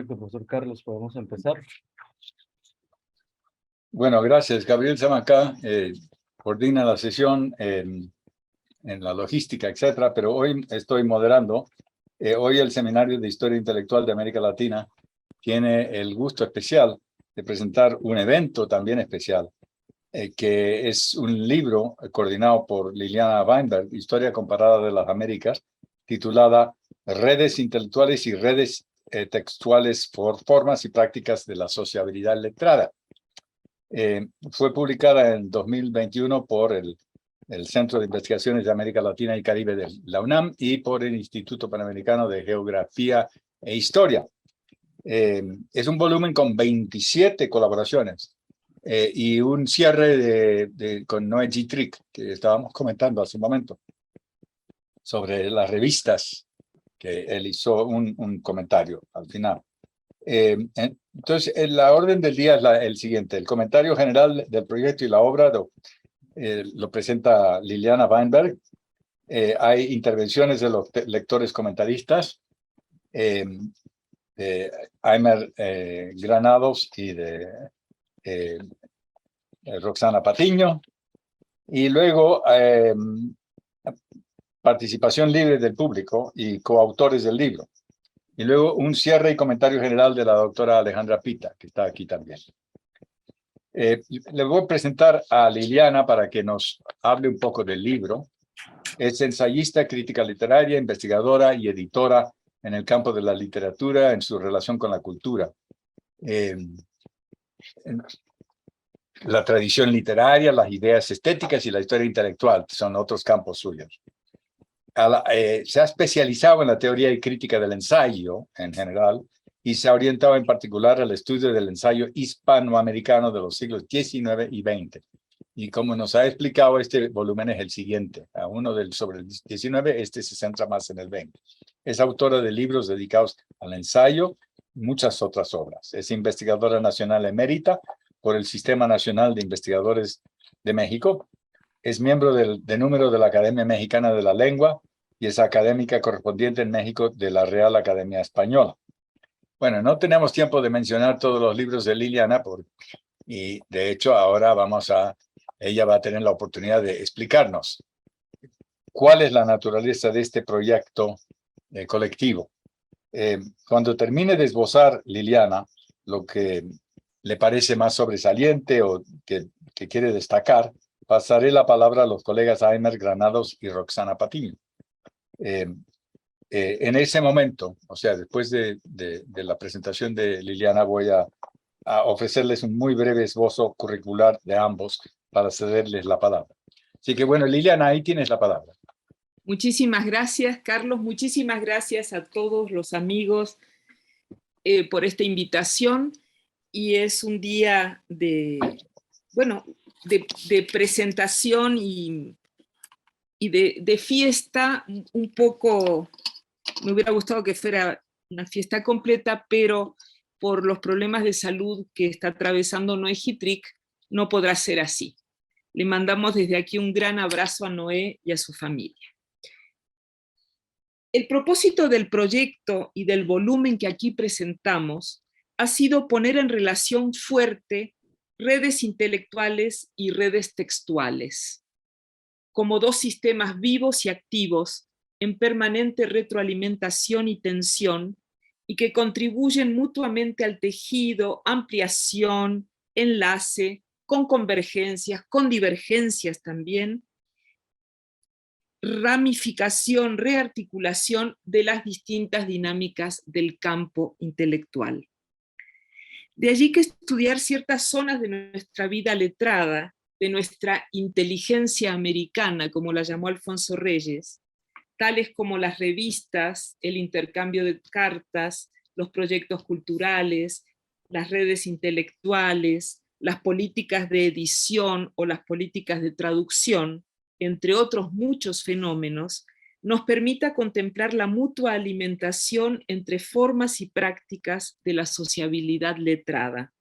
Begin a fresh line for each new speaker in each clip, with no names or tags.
Perfecto, profesor Carlos, podemos empezar.
Bueno, gracias. Gabriel Zamacá coordina la sesión en la logística, etcétera, pero hoy estoy moderando. Hoy el Seminario de Historia Intelectual de América Latina tiene el gusto especial de presentar un evento también especial, que es un libro coordinado por Liliana Weinberg, Historia Comparada de las Américas, titulada Redes Intelectuales y Redes Textuales por Formas y Prácticas de la Sociabilidad Letrada. Fue publicada en 2021 por el Centro de Investigaciones de América Latina y Caribe de la UNAM y por el Instituto Panamericano de Geografía e Historia. Es un volumen con 27 colaboraciones y un cierre con Noé G. que estábamos comentando hace un momento, sobre las revistas, que él hizo un comentario al final. Entonces, la orden del día es el siguiente. El comentario general del proyecto y la obra lo presenta Liliana Weinberg. Hay intervenciones de los lectores comentaristas, de Aimer Granados y de Roxana Patiño. Y luego participación libre del público y coautores del libro. Y luego un cierre y comentario general de la doctora Alejandra Pita, que está aquí también. Le voy a presentar a Liliana para que nos hable un poco del libro. Es ensayista, crítica literaria, investigadora y editora en el campo de la literatura en su relación con la cultura. La tradición literaria, las ideas estéticas y la historia intelectual son otros campos suyos. Se ha especializado en la teoría y crítica del ensayo en general y se ha orientado en particular al estudio del ensayo hispanoamericano de los siglos XIX y XX. Y como nos ha explicado, este volumen es el siguiente. Uno sobre el XIX, este se centra más en el XX. Es autora de libros dedicados al ensayo y muchas otras obras. Es investigadora nacional emérita por el Sistema Nacional de Investigadores de México. Es miembro de número de la Academia Mexicana de la Lengua y es académica correspondiente en México de la Real Academia Española. Bueno, no tenemos tiempo de mencionar todos los libros de Liliana, y de hecho ahora ella va a tener la oportunidad de explicarnos cuál es la naturaleza de este proyecto colectivo. Cuando termine de esbozar Liliana lo que le parece más sobresaliente o que quiere destacar, pasaré la palabra a los colegas Aimer Granados y Roxana Patiño. En ese momento, o sea, después de la presentación de Liliana, voy a ofrecerles un muy breve esbozo curricular de ambos para cederles la palabra. Así que bueno, Liliana, ahí tienes la palabra.
Muchísimas gracias, Carlos. Muchísimas gracias a todos los amigos por esta invitación. Y es un día de presentación y de fiesta, un poco. Me hubiera gustado que fuera una fiesta completa, pero por los problemas de salud que está atravesando Noé G. no podrá ser así. Le mandamos desde aquí un gran abrazo a Noé y a su familia. El propósito del proyecto y del volumen que aquí presentamos ha sido poner en relación fuerte redes intelectuales y redes textuales, como dos sistemas vivos y activos en permanente retroalimentación y tensión, y que contribuyen mutuamente al tejido, ampliación, enlace, con convergencias, con divergencias también, ramificación, rearticulación de las distintas dinámicas del campo intelectual. De allí que estudiar ciertas zonas de nuestra vida letrada, de nuestra inteligencia americana, como la llamó Alfonso Reyes, tales como las revistas, el intercambio de cartas, los proyectos culturales, las redes intelectuales, las políticas de edición o las políticas de traducción, entre otros muchos fenómenos, nos permita contemplar la mutua alimentación entre formas y prácticas de la sociabilidad letrada.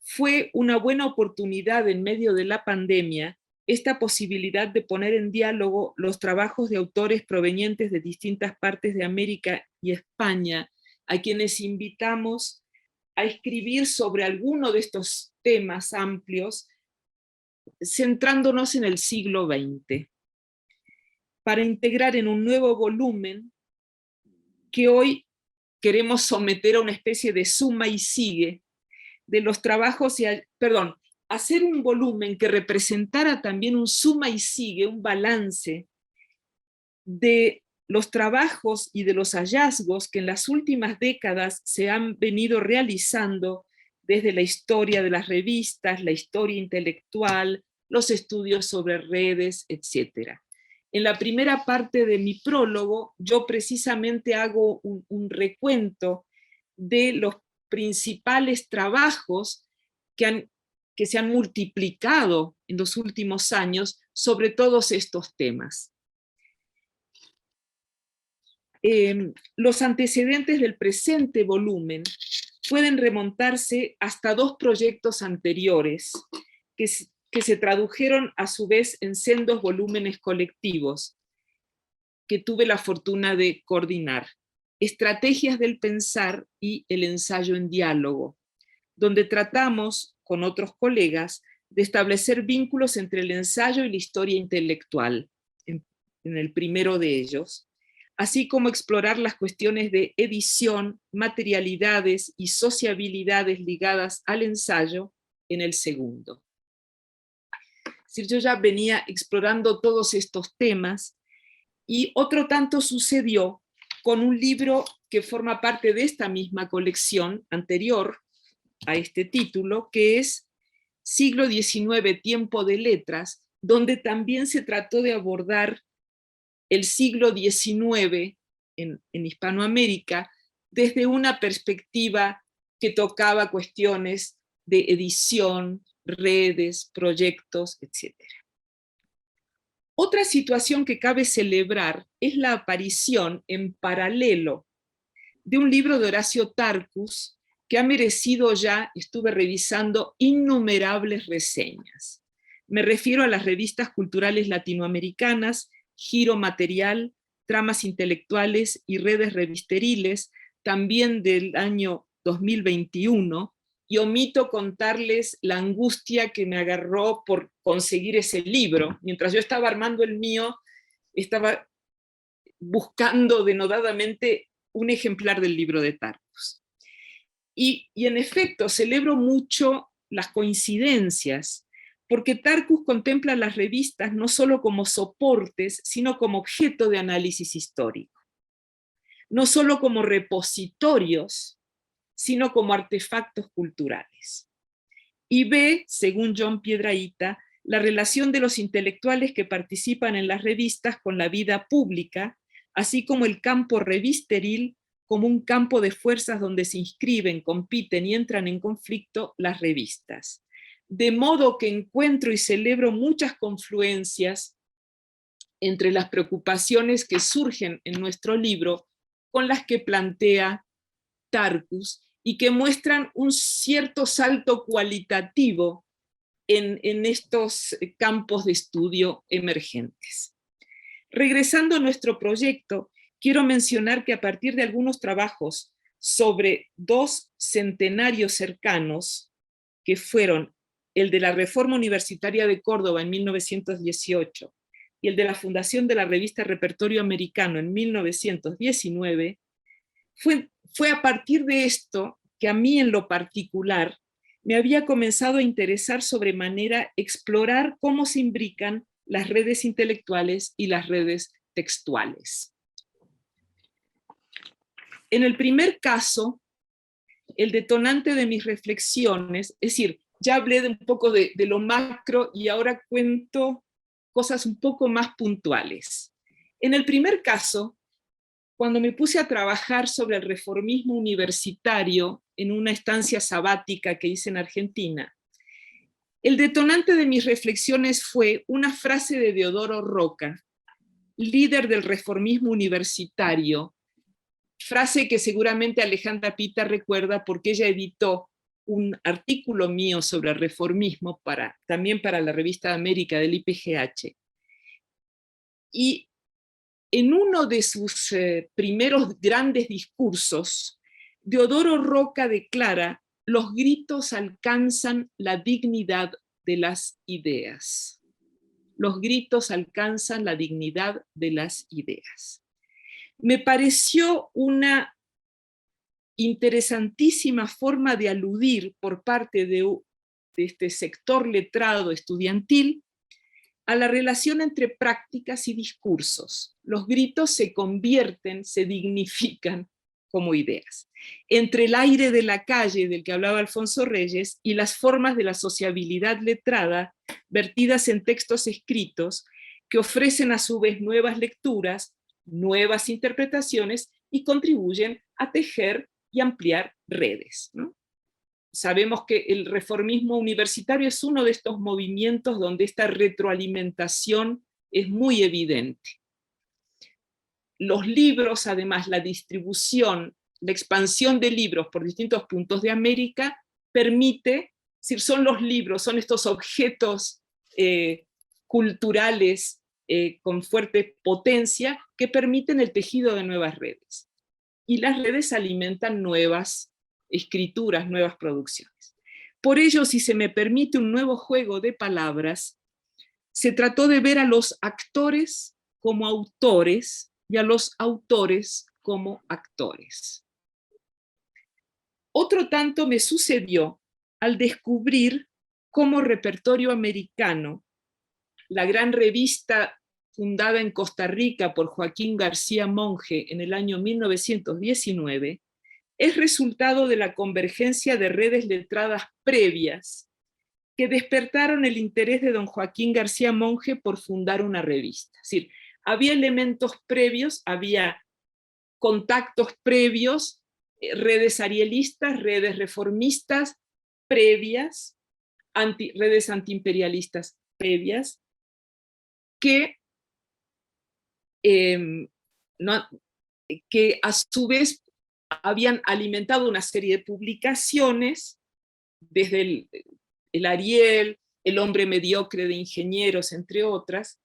Fue una buena oportunidad en medio de la pandemia esta posibilidad de poner en diálogo los trabajos de autores provenientes de distintas partes de América y España a quienes invitamos a escribir sobre alguno de estos temas amplios, centrándonos en el siglo XX, para integrar en un nuevo volumen que hoy queremos someter a una especie de suma y sigue de los trabajos, hacer un volumen que representara también un suma y sigue, un balance de los trabajos y de los hallazgos que en las últimas décadas se han venido realizando desde la historia de las revistas, la historia intelectual, los estudios sobre redes, etc. En la primera parte de mi prólogo, yo precisamente hago un recuento de los principales trabajos que se han multiplicado en los últimos años sobre todos estos temas. Los antecedentes del presente volumen pueden remontarse hasta dos proyectos anteriores que se tradujeron a su vez en sendos volúmenes colectivos que tuve la fortuna de coordinar: Estrategias del pensar y El ensayo en diálogo, donde tratamos con otros colegas de establecer vínculos entre el ensayo y la historia intelectual, en el primero de ellos, así como explorar las cuestiones de edición, materialidades y sociabilidades ligadas al ensayo en el segundo. Es decir, yo ya venía explorando todos estos temas, y otro tanto sucedió con un libro que forma parte de esta misma colección anterior a este título, que es Siglo XIX, Tiempo de Letras, donde también se trató de abordar el siglo XIX en Hispanoamérica desde una perspectiva que tocaba cuestiones de edición, redes, proyectos, etc. Otra situación que cabe celebrar es la aparición en paralelo de un libro de Horacio Tarcus que ha merecido ya, estuve revisando, innumerables reseñas. Me refiero a las revistas culturales latinoamericanas Giro Material, Tramas Intelectuales y Redes Revisteriles, también del año 2021, y omito contarles la angustia que me agarró por conseguir ese libro. Mientras yo estaba armando el mío, estaba buscando denodadamente un ejemplar del libro de Tarcus. Y en efecto, celebro mucho las coincidencias, porque Tarcus contempla las revistas no solo como soportes, sino como objeto de análisis histórico. No solo como repositorios, sino como artefactos culturales. Y ve, según John Piedrahita, la relación de los intelectuales que participan en las revistas con la vida pública, así como el campo revisteril como un campo de fuerzas donde se inscriben, compiten y entran en conflicto las revistas. De modo que encuentro y celebro muchas confluencias entre las preocupaciones que surgen en nuestro libro con las que plantea Tarcus y que muestran un cierto salto cualitativo en estos campos de estudio emergentes. Regresando a nuestro proyecto, quiero mencionar que a partir de algunos trabajos sobre dos centenarios cercanos, que fueron el de la Reforma Universitaria de Córdoba en 1918 y el de la fundación de la revista Repertorio Americano en 1919, fue a partir de esto que a mí en lo particular me había comenzado a interesar sobremanera explorar cómo se imbrican las redes intelectuales y las redes textuales. En el primer caso, el detonante de mis reflexiones, es decir, ya hablé de un poco de lo macro y ahora cuento cosas un poco más puntuales. En el primer caso, cuando me puse a trabajar sobre el reformismo universitario en una estancia sabática que hice en Argentina, el detonante de mis reflexiones fue una frase de Deodoro Roca, líder del reformismo universitario, frase que seguramente Alejandra Pita recuerda porque ella editó un artículo mío sobre el reformismo también para la revista América del IPGH. Y en uno de sus primeros grandes discursos Deodoro Roca declara: los gritos alcanzan la dignidad de las ideas. Los gritos alcanzan la dignidad de las ideas. Me pareció una interesantísima forma de aludir por parte de este sector letrado estudiantil a la relación entre prácticas y discursos. Los gritos se convierten, se dignifican como ideas. Entre el aire de la calle, del que hablaba Alfonso Reyes, y las formas de la sociabilidad letrada, vertidas en textos escritos, que ofrecen a su vez nuevas lecturas, nuevas interpretaciones, y contribuyen a tejer y ampliar redes, ¿no? Sabemos que el reformismo universitario es uno de estos movimientos donde esta retroalimentación es muy evidente. Los libros, además, la distribución, la expansión de libros por distintos puntos de América permite, es decir, son los libros, son estos objetos culturales con fuerte potencia que permiten el tejido de nuevas redes. Y las redes alimentan nuevas escrituras, nuevas producciones. Por ello, si se me permite un nuevo juego de palabras, se trató de ver a los actores como autores y a los autores como actores. Otro tanto me sucedió al descubrir cómo Repertorio Americano, la gran revista fundada en Costa Rica por Joaquín García Monge en el año 1919, es resultado de la convergencia de redes letradas previas que despertaron el interés de don Joaquín García Monge por fundar una revista. Es decir, había elementos previos, había contactos previos, redes arielistas, redes reformistas previas, redes antiimperialistas previas, que a su vez habían alimentado una serie de publicaciones, desde el Ariel, El hombre mediocre de ingenieros, entre otras,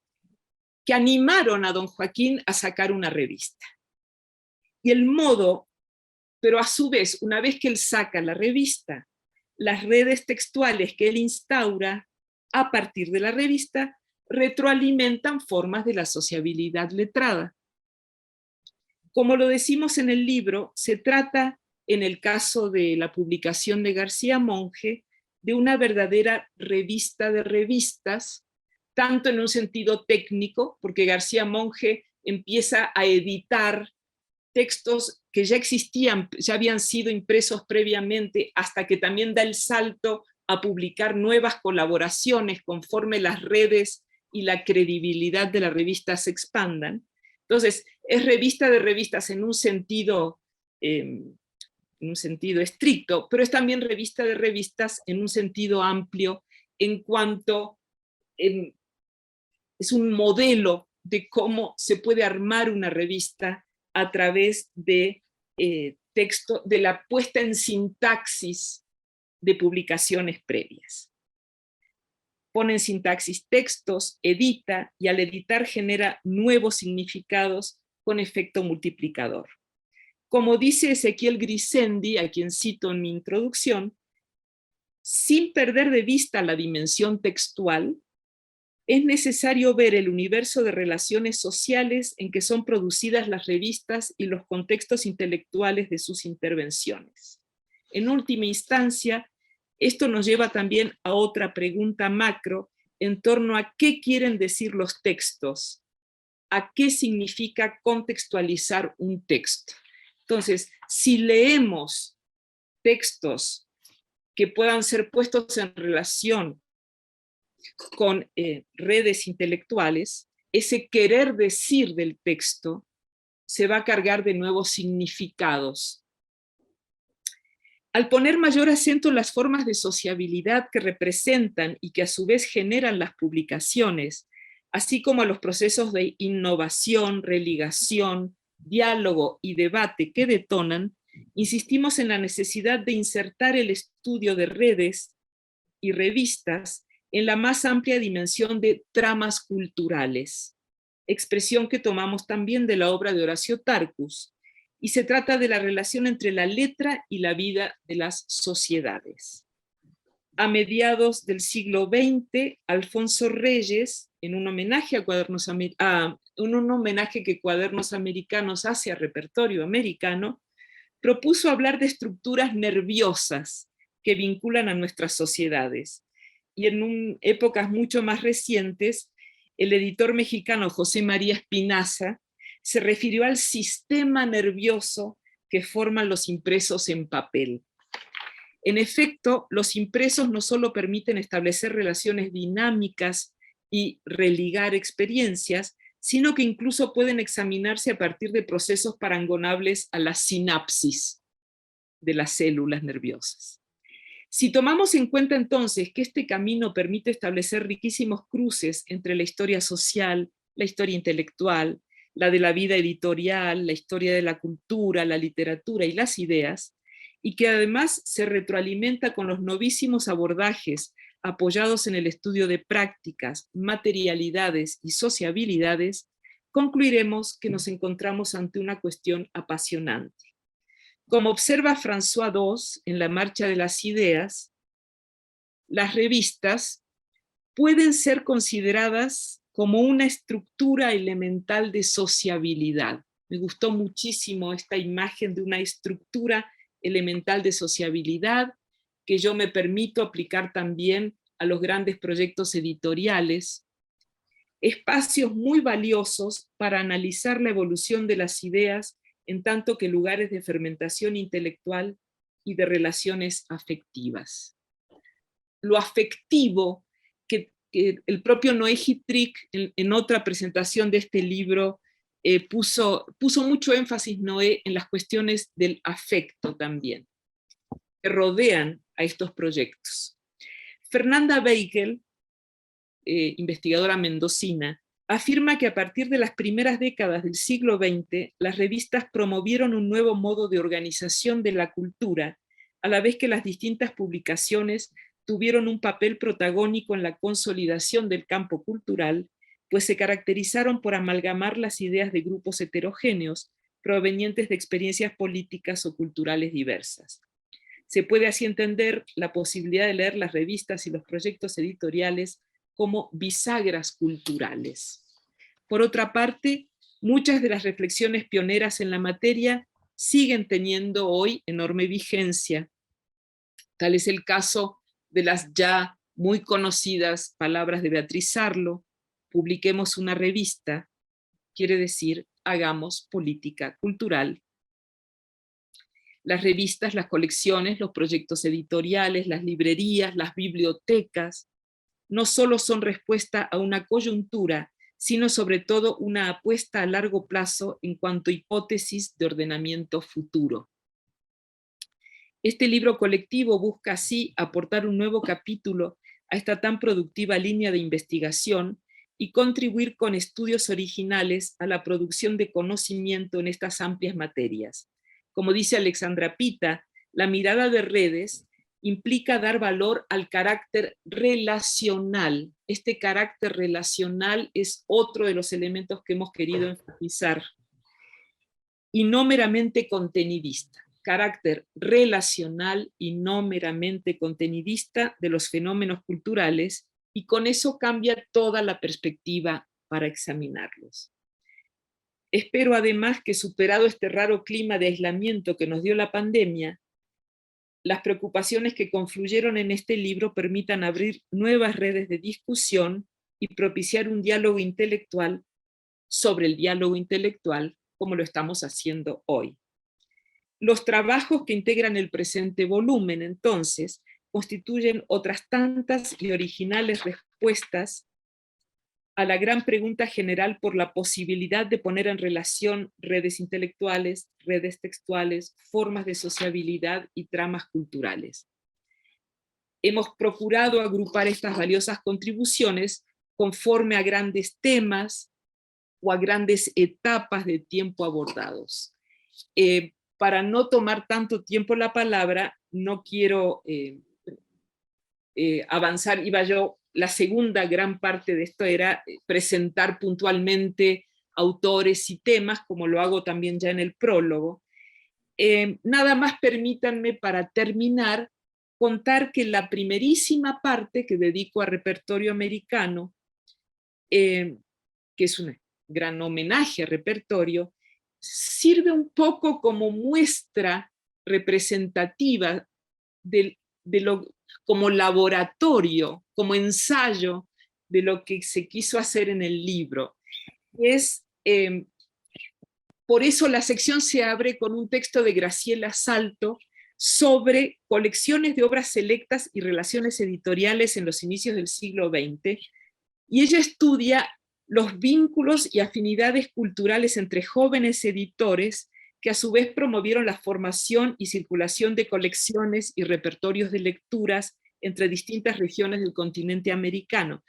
que animaron a don Joaquín a sacar una revista. Y el modo, pero a su vez, una vez que él saca la revista, las redes textuales que él instaura a partir de la revista retroalimentan formas de la sociabilidad letrada. Como lo decimos en el libro, se trata, en el caso de la publicación de García Monge, de una verdadera revista de revistas, tanto en un sentido técnico, porque García Monge empieza a editar textos que ya existían, ya habían sido impresos previamente, hasta que también da el salto a publicar nuevas colaboraciones conforme las redes y la credibilidad de la revista se expandan. Entonces, es revista de revistas en un sentido estricto, pero es también revista de revistas en un sentido amplio, en cuanto es un modelo de cómo se puede armar una revista a través de texto, de la puesta en sintaxis de publicaciones previas. Pone en sintaxis textos, edita, y al editar genera nuevos significados con efecto multiplicador. Como dice Ezequiel Grisendi, a quien cito en mi introducción, sin perder de vista la dimensión textual, es necesario ver el universo de relaciones sociales en que son producidas las revistas y los contextos intelectuales de sus intervenciones. En última instancia, esto nos lleva también a otra pregunta macro en torno a qué quieren decir los textos, a qué significa contextualizar un texto. Entonces, si leemos textos que puedan ser puestos en relación con redes intelectuales, ese querer decir del texto se va a cargar de nuevos significados. Al poner mayor acento en las formas de sociabilidad que representan y que a su vez generan las publicaciones, así como a los procesos de innovación, religación, diálogo y debate que detonan, insistimos en la necesidad de insertar el estudio de redes y revistas en la más amplia dimensión de tramas culturales, expresión que tomamos también de la obra de Horacio Tarcus, y se trata de la relación entre la letra y la vida de las sociedades. A mediados del siglo XX, Alfonso Reyes, en un homenaje, un homenaje que Cuadernos Americanos hace a repertorio americano, propuso hablar de estructuras nerviosas que vinculan a nuestras sociedades. Y en épocas mucho más recientes, el editor mexicano José María Espinaza se refirió al sistema nervioso que forman los impresos en papel. En efecto, los impresos no solo permiten establecer relaciones dinámicas y religar experiencias, sino que incluso pueden examinarse a partir de procesos parangonables a la sinapsis de las células nerviosas. Si tomamos en cuenta entonces que este camino permite establecer riquísimos cruces entre la historia social, la historia intelectual, la de la vida editorial, la historia de la cultura, la literatura y las ideas, y que además se retroalimenta con los novísimos abordajes apoyados en el estudio de prácticas, materialidades y sociabilidades, concluiremos que nos encontramos ante una cuestión apasionante. Como observa François Dos en La Marcha de las Ideas, las revistas pueden ser consideradas como una estructura elemental de sociabilidad. Me gustó muchísimo esta imagen de una estructura elemental de sociabilidad que yo me permito aplicar también a los grandes proyectos editoriales, espacios muy valiosos para analizar la evolución de las ideas en tanto que lugares de fermentación intelectual y de relaciones afectivas. Lo afectivo, que el propio Noé Hittrick en otra presentación de este libro puso mucho énfasis, Noé, en las cuestiones del afecto también, que rodean a estos proyectos. Fernanda Weigel, investigadora mendocina, afirma que a partir de las primeras décadas del siglo XX, las revistas promovieron un nuevo modo de organización de la cultura, a la vez que las distintas publicaciones tuvieron un papel protagónico en la consolidación del campo cultural, pues se caracterizaron por amalgamar las ideas de grupos heterogéneos, provenientes de experiencias políticas o culturales diversas. Se puede así entender la posibilidad de leer las revistas y los proyectos editoriales como bisagras culturales. Por otra parte, muchas de las reflexiones pioneras en la materia siguen teniendo hoy enorme vigencia. Tal es el caso de las ya muy conocidas palabras de Beatriz Sarlo: publiquemos una revista, quiere decir hagamos política cultural. Las revistas, las colecciones, los proyectos editoriales, las librerías, las bibliotecas, no solo son respuesta a una coyuntura, sino sobre todo una apuesta a largo plazo en cuanto a hipótesis de ordenamiento futuro. Este libro colectivo busca así aportar un nuevo capítulo a esta tan productiva línea de investigación y contribuir con estudios originales a la producción de conocimiento en estas amplias materias. Como dice Alexandra Pita, la mirada de redes implica dar valor al carácter relacional. Este carácter relacional es otro de los elementos que hemos querido enfatizar, y no meramente contenidista. Carácter relacional y no meramente contenidista de los fenómenos culturales, y con eso cambia toda la perspectiva para examinarlos. Espero además que, superado este raro clima de aislamiento que nos dio la pandemia, las preocupaciones que confluyeron en este libro permitan abrir nuevas redes de discusión y propiciar un diálogo intelectual sobre el diálogo intelectual, como lo estamos haciendo hoy. Los trabajos que integran el presente volumen, entonces, constituyen otras tantas y originales respuestas a la gran pregunta general por la posibilidad de poner en relación redes intelectuales, redes textuales, formas de sociabilidad y tramas culturales. Hemos procurado agrupar estas valiosas contribuciones conforme a grandes temas o a grandes etapas de tiempo abordados. Para no tomar tanto tiempo la palabra, no quiero avanzar, la segunda gran parte de esto era presentar puntualmente autores y temas, como lo hago también ya en el prólogo, Nada más permítanme para terminar contar que la primerísima parte que dedico a repertorio americano, que es un gran homenaje a repertorio, sirve un poco como muestra representativa como laboratorio, como ensayo de lo que se quiso hacer en el libro. Por eso la sección se abre con un texto de Graciela Salto sobre colecciones de obras selectas y relaciones editoriales en los inicios del siglo XX, y ella estudia los vínculos y afinidades culturales entre jóvenes editores que a su vez promovieron la formación y circulación de colecciones y repertorios de lecturas entre distintas regiones del continente americano.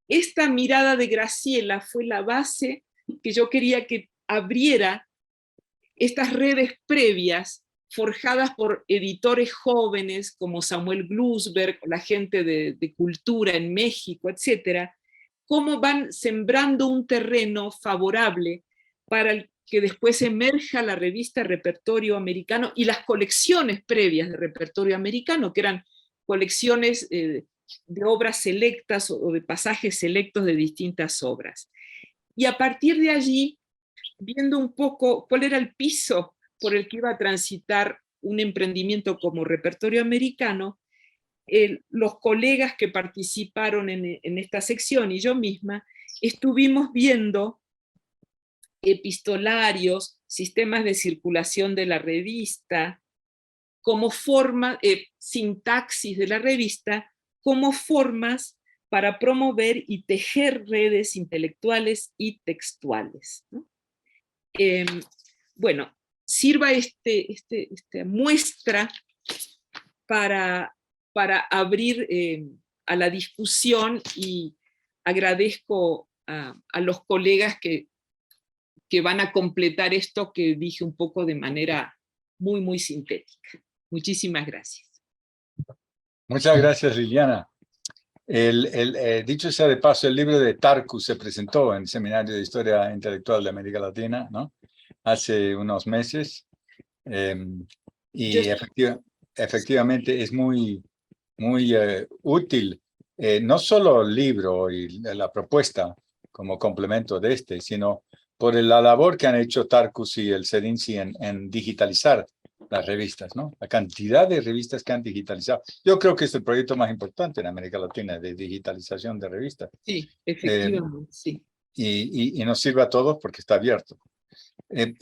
Esta mirada de Graciela fue la base que yo quería que abriera estas redes previas forjadas por editores jóvenes como Samuel Glusberg, la gente de cultura en México, etcétera, cómo van sembrando un terreno favorable para que después emerja la revista Repertorio Americano y las colecciones previas de Repertorio Americano, que eran colecciones de obras selectas o de pasajes selectos de distintas obras. Y a partir de allí, viendo un poco cuál era el piso por el que iba a transitar un emprendimiento como Repertorio Americano, los colegas que participaron en esta sección y yo misma estuvimos viendo epistolarios, sistemas de circulación de la revista, como forma, sintaxis de la revista, como formas para promover y tejer redes intelectuales y textuales, ¿no? Bueno, sirva esta muestra para abrir a la discusión, y agradezco a los colegas que van a completar esto que dije un poco de manera muy, muy sintética. Muchísimas gracias.
Muchas gracias, Liliana. Dicho sea de paso, el libro de Tarcus se presentó en el Seminario de Historia Intelectual de América Latina, ¿no? Hace unos meses. Y efectivamente es muy útil, no solo el libro y la propuesta como complemento de sino por la labor que han hecho Tarcus y el CEDINSI en digitalizar las revistas, ¿no? La cantidad de revistas que han digitalizado. Yo creo que es el proyecto más importante en América Latina de digitalización de revistas.
Sí, efectivamente, sí.
Y nos sirve a todos porque está abierto.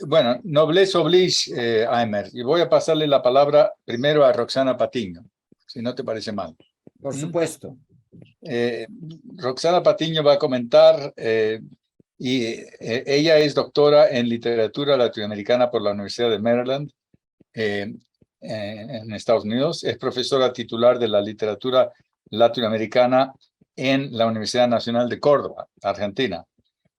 Bueno, noblesse oblige, Aimer, y voy a pasarle la palabra primero a Roxana Patiño, si no te parece mal.
Por supuesto.
Roxana Patiño va a comentar, ella es doctora en literatura latinoamericana por la Universidad de Maryland, en Estados Unidos. Es profesora titular de la literatura latinoamericana en la Universidad Nacional de Córdoba, Argentina.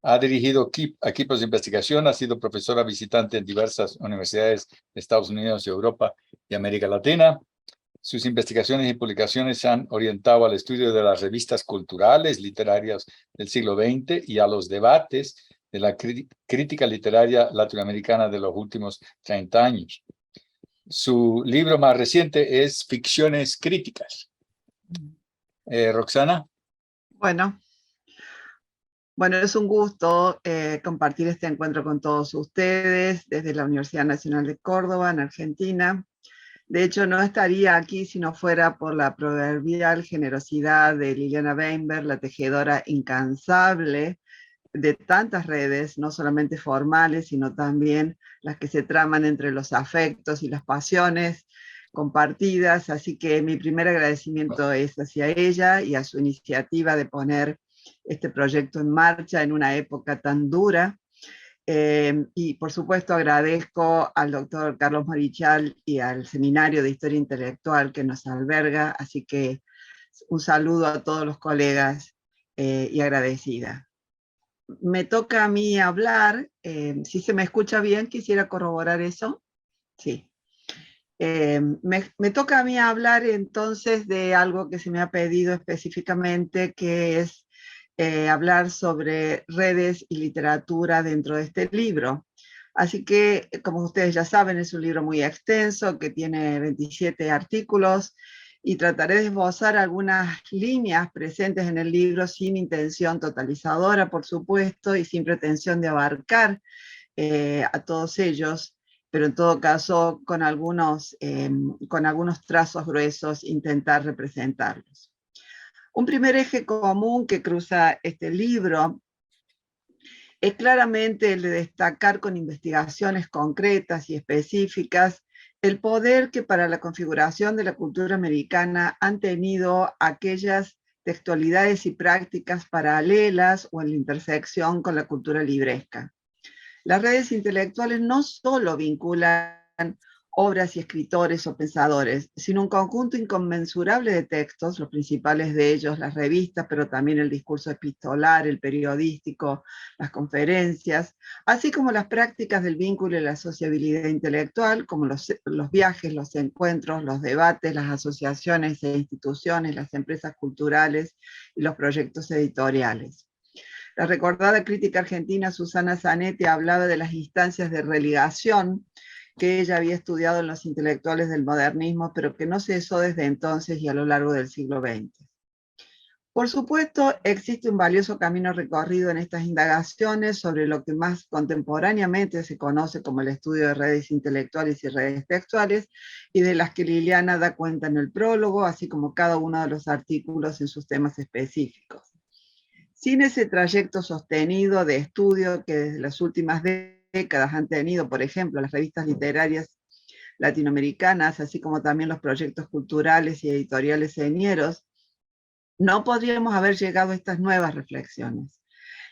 Ha dirigido equipos de investigación, ha sido profesora visitante en diversas universidades de Estados Unidos, Europa y América Latina. Sus investigaciones y publicaciones se han orientado al estudio de las revistas culturales, literarias del siglo XX y a los debates de la crítica literaria latinoamericana de los últimos 30 años. Su libro más reciente es Ficciones Críticas. Roxana.
Bueno, es un gusto compartir este encuentro con todos ustedes desde la Universidad Nacional de Córdoba, en Argentina. De hecho, no estaría aquí si no fuera por la proverbial generosidad de Liliana Weinberg, la tejedora incansable de tantas redes, no solamente formales, sino también las que se traman entre los afectos y las pasiones compartidas. Así que mi primer agradecimiento es hacia ella y a su iniciativa de poner este proyecto en marcha en una época tan dura. Y por supuesto agradezco al doctor Carlos Morichal y al Seminario de Historia Intelectual que nos alberga, así que un saludo a todos los colegas y agradecida. Me toca a mí hablar, si se me escucha bien, quisiera corroborar eso. Sí. Me toca a mí hablar entonces de algo que se me ha pedido específicamente, que es hablar sobre redes y literatura dentro de este libro. Así que, como ustedes ya saben, es un libro muy extenso que tiene 27 artículos y trataré de esbozar algunas líneas presentes en el libro sin intención totalizadora, por supuesto, y sin pretensión de abarcar a todos ellos, pero en todo caso con algunos trazos gruesos intentar representarlos. Un primer eje común que cruza este libro es claramente el de destacar con investigaciones concretas y específicas el poder que para la configuración de la cultura americana han tenido aquellas textualidades y prácticas paralelas o en la intersección con la cultura libresca. Las redes intelectuales no solo vinculan obras y escritores o pensadores, sino un conjunto inconmensurable de textos, los principales de ellos las revistas, pero también el discurso epistolar, el periodístico, las conferencias, así como las prácticas del vínculo y la sociabilidad intelectual, como los viajes, los encuentros, los debates, las asociaciones e instituciones, las empresas culturales y los proyectos editoriales. La recordada crítica argentina Susana Zanetti hablaba de las instancias de relegación que ella había estudiado en los intelectuales del modernismo, pero que no cesó desde entonces y a lo largo del siglo XX. Por supuesto, existe un valioso camino recorrido en estas indagaciones sobre lo que más contemporáneamente se conoce como el estudio de redes intelectuales y redes textuales, y de las que Liliana da cuenta en el prólogo, así como cada uno de los artículos en sus temas específicos. Sin ese trayecto sostenido de estudio que desde las últimas décadas han tenido, por ejemplo, las revistas literarias latinoamericanas, así como también los proyectos culturales y editoriales señeros, no podríamos haber llegado a estas nuevas reflexiones.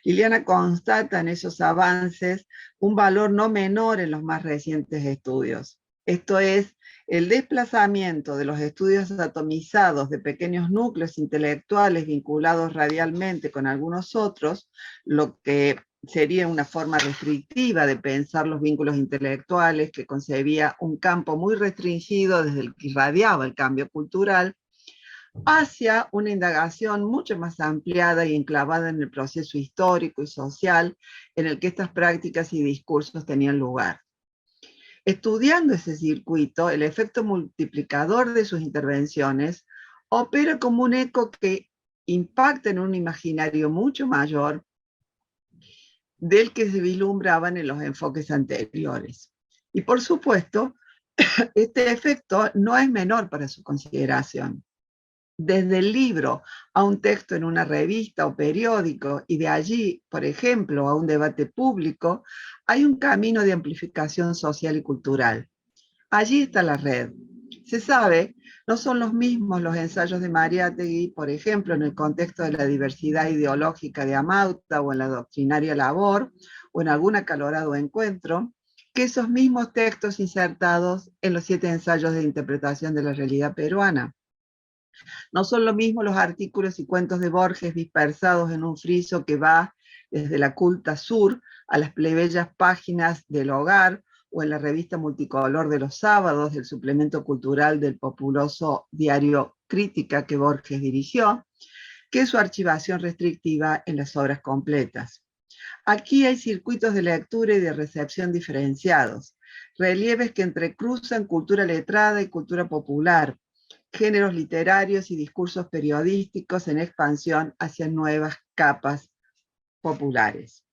Liliana constata en esos avances un valor no menor en los más recientes estudios. Esto es, el desplazamiento de los estudios atomizados de pequeños núcleos intelectuales vinculados radialmente con algunos otros, lo que sería una forma restrictiva de pensar los vínculos intelectuales, que concebía un campo muy restringido desde el que irradiaba el cambio cultural, hacia una indagación mucho más ampliada y enclavada en el proceso histórico y social en el que estas prácticas y discursos tenían lugar. Estudiando ese circuito, el efecto multiplicador de sus intervenciones opera como un eco que impacta en un imaginario mucho mayor del que se vislumbraban en los enfoques anteriores. Y por supuesto, este efecto no es menor para su consideración. Desde el libro a un texto en una revista o periódico, y de allí, por ejemplo, a un debate público, hay un camino de amplificación social y cultural. Allí está la red. Se sabe, no son los mismos los ensayos de Mariátegui, por ejemplo, en el contexto de la diversidad ideológica de Amauta, o en la doctrinaria labor, o en algún acalorado encuentro, que esos mismos textos insertados en los 7 ensayos de interpretación de la realidad peruana. No son lo mismo los artículos y cuentos de Borges dispersados en un friso que va desde la culta sur a las plebeyas páginas del Hogar, o en la revista multicolor de los sábados del suplemento cultural del populoso diario Crítica que Borges dirigió, que su archivación restrictiva en las obras completas. Aquí hay circuitos de lectura y de recepción diferenciados, relieves que entrecruzan cultura letrada y cultura popular, géneros literarios y discursos periodísticos en expansión hacia nuevas capas populares.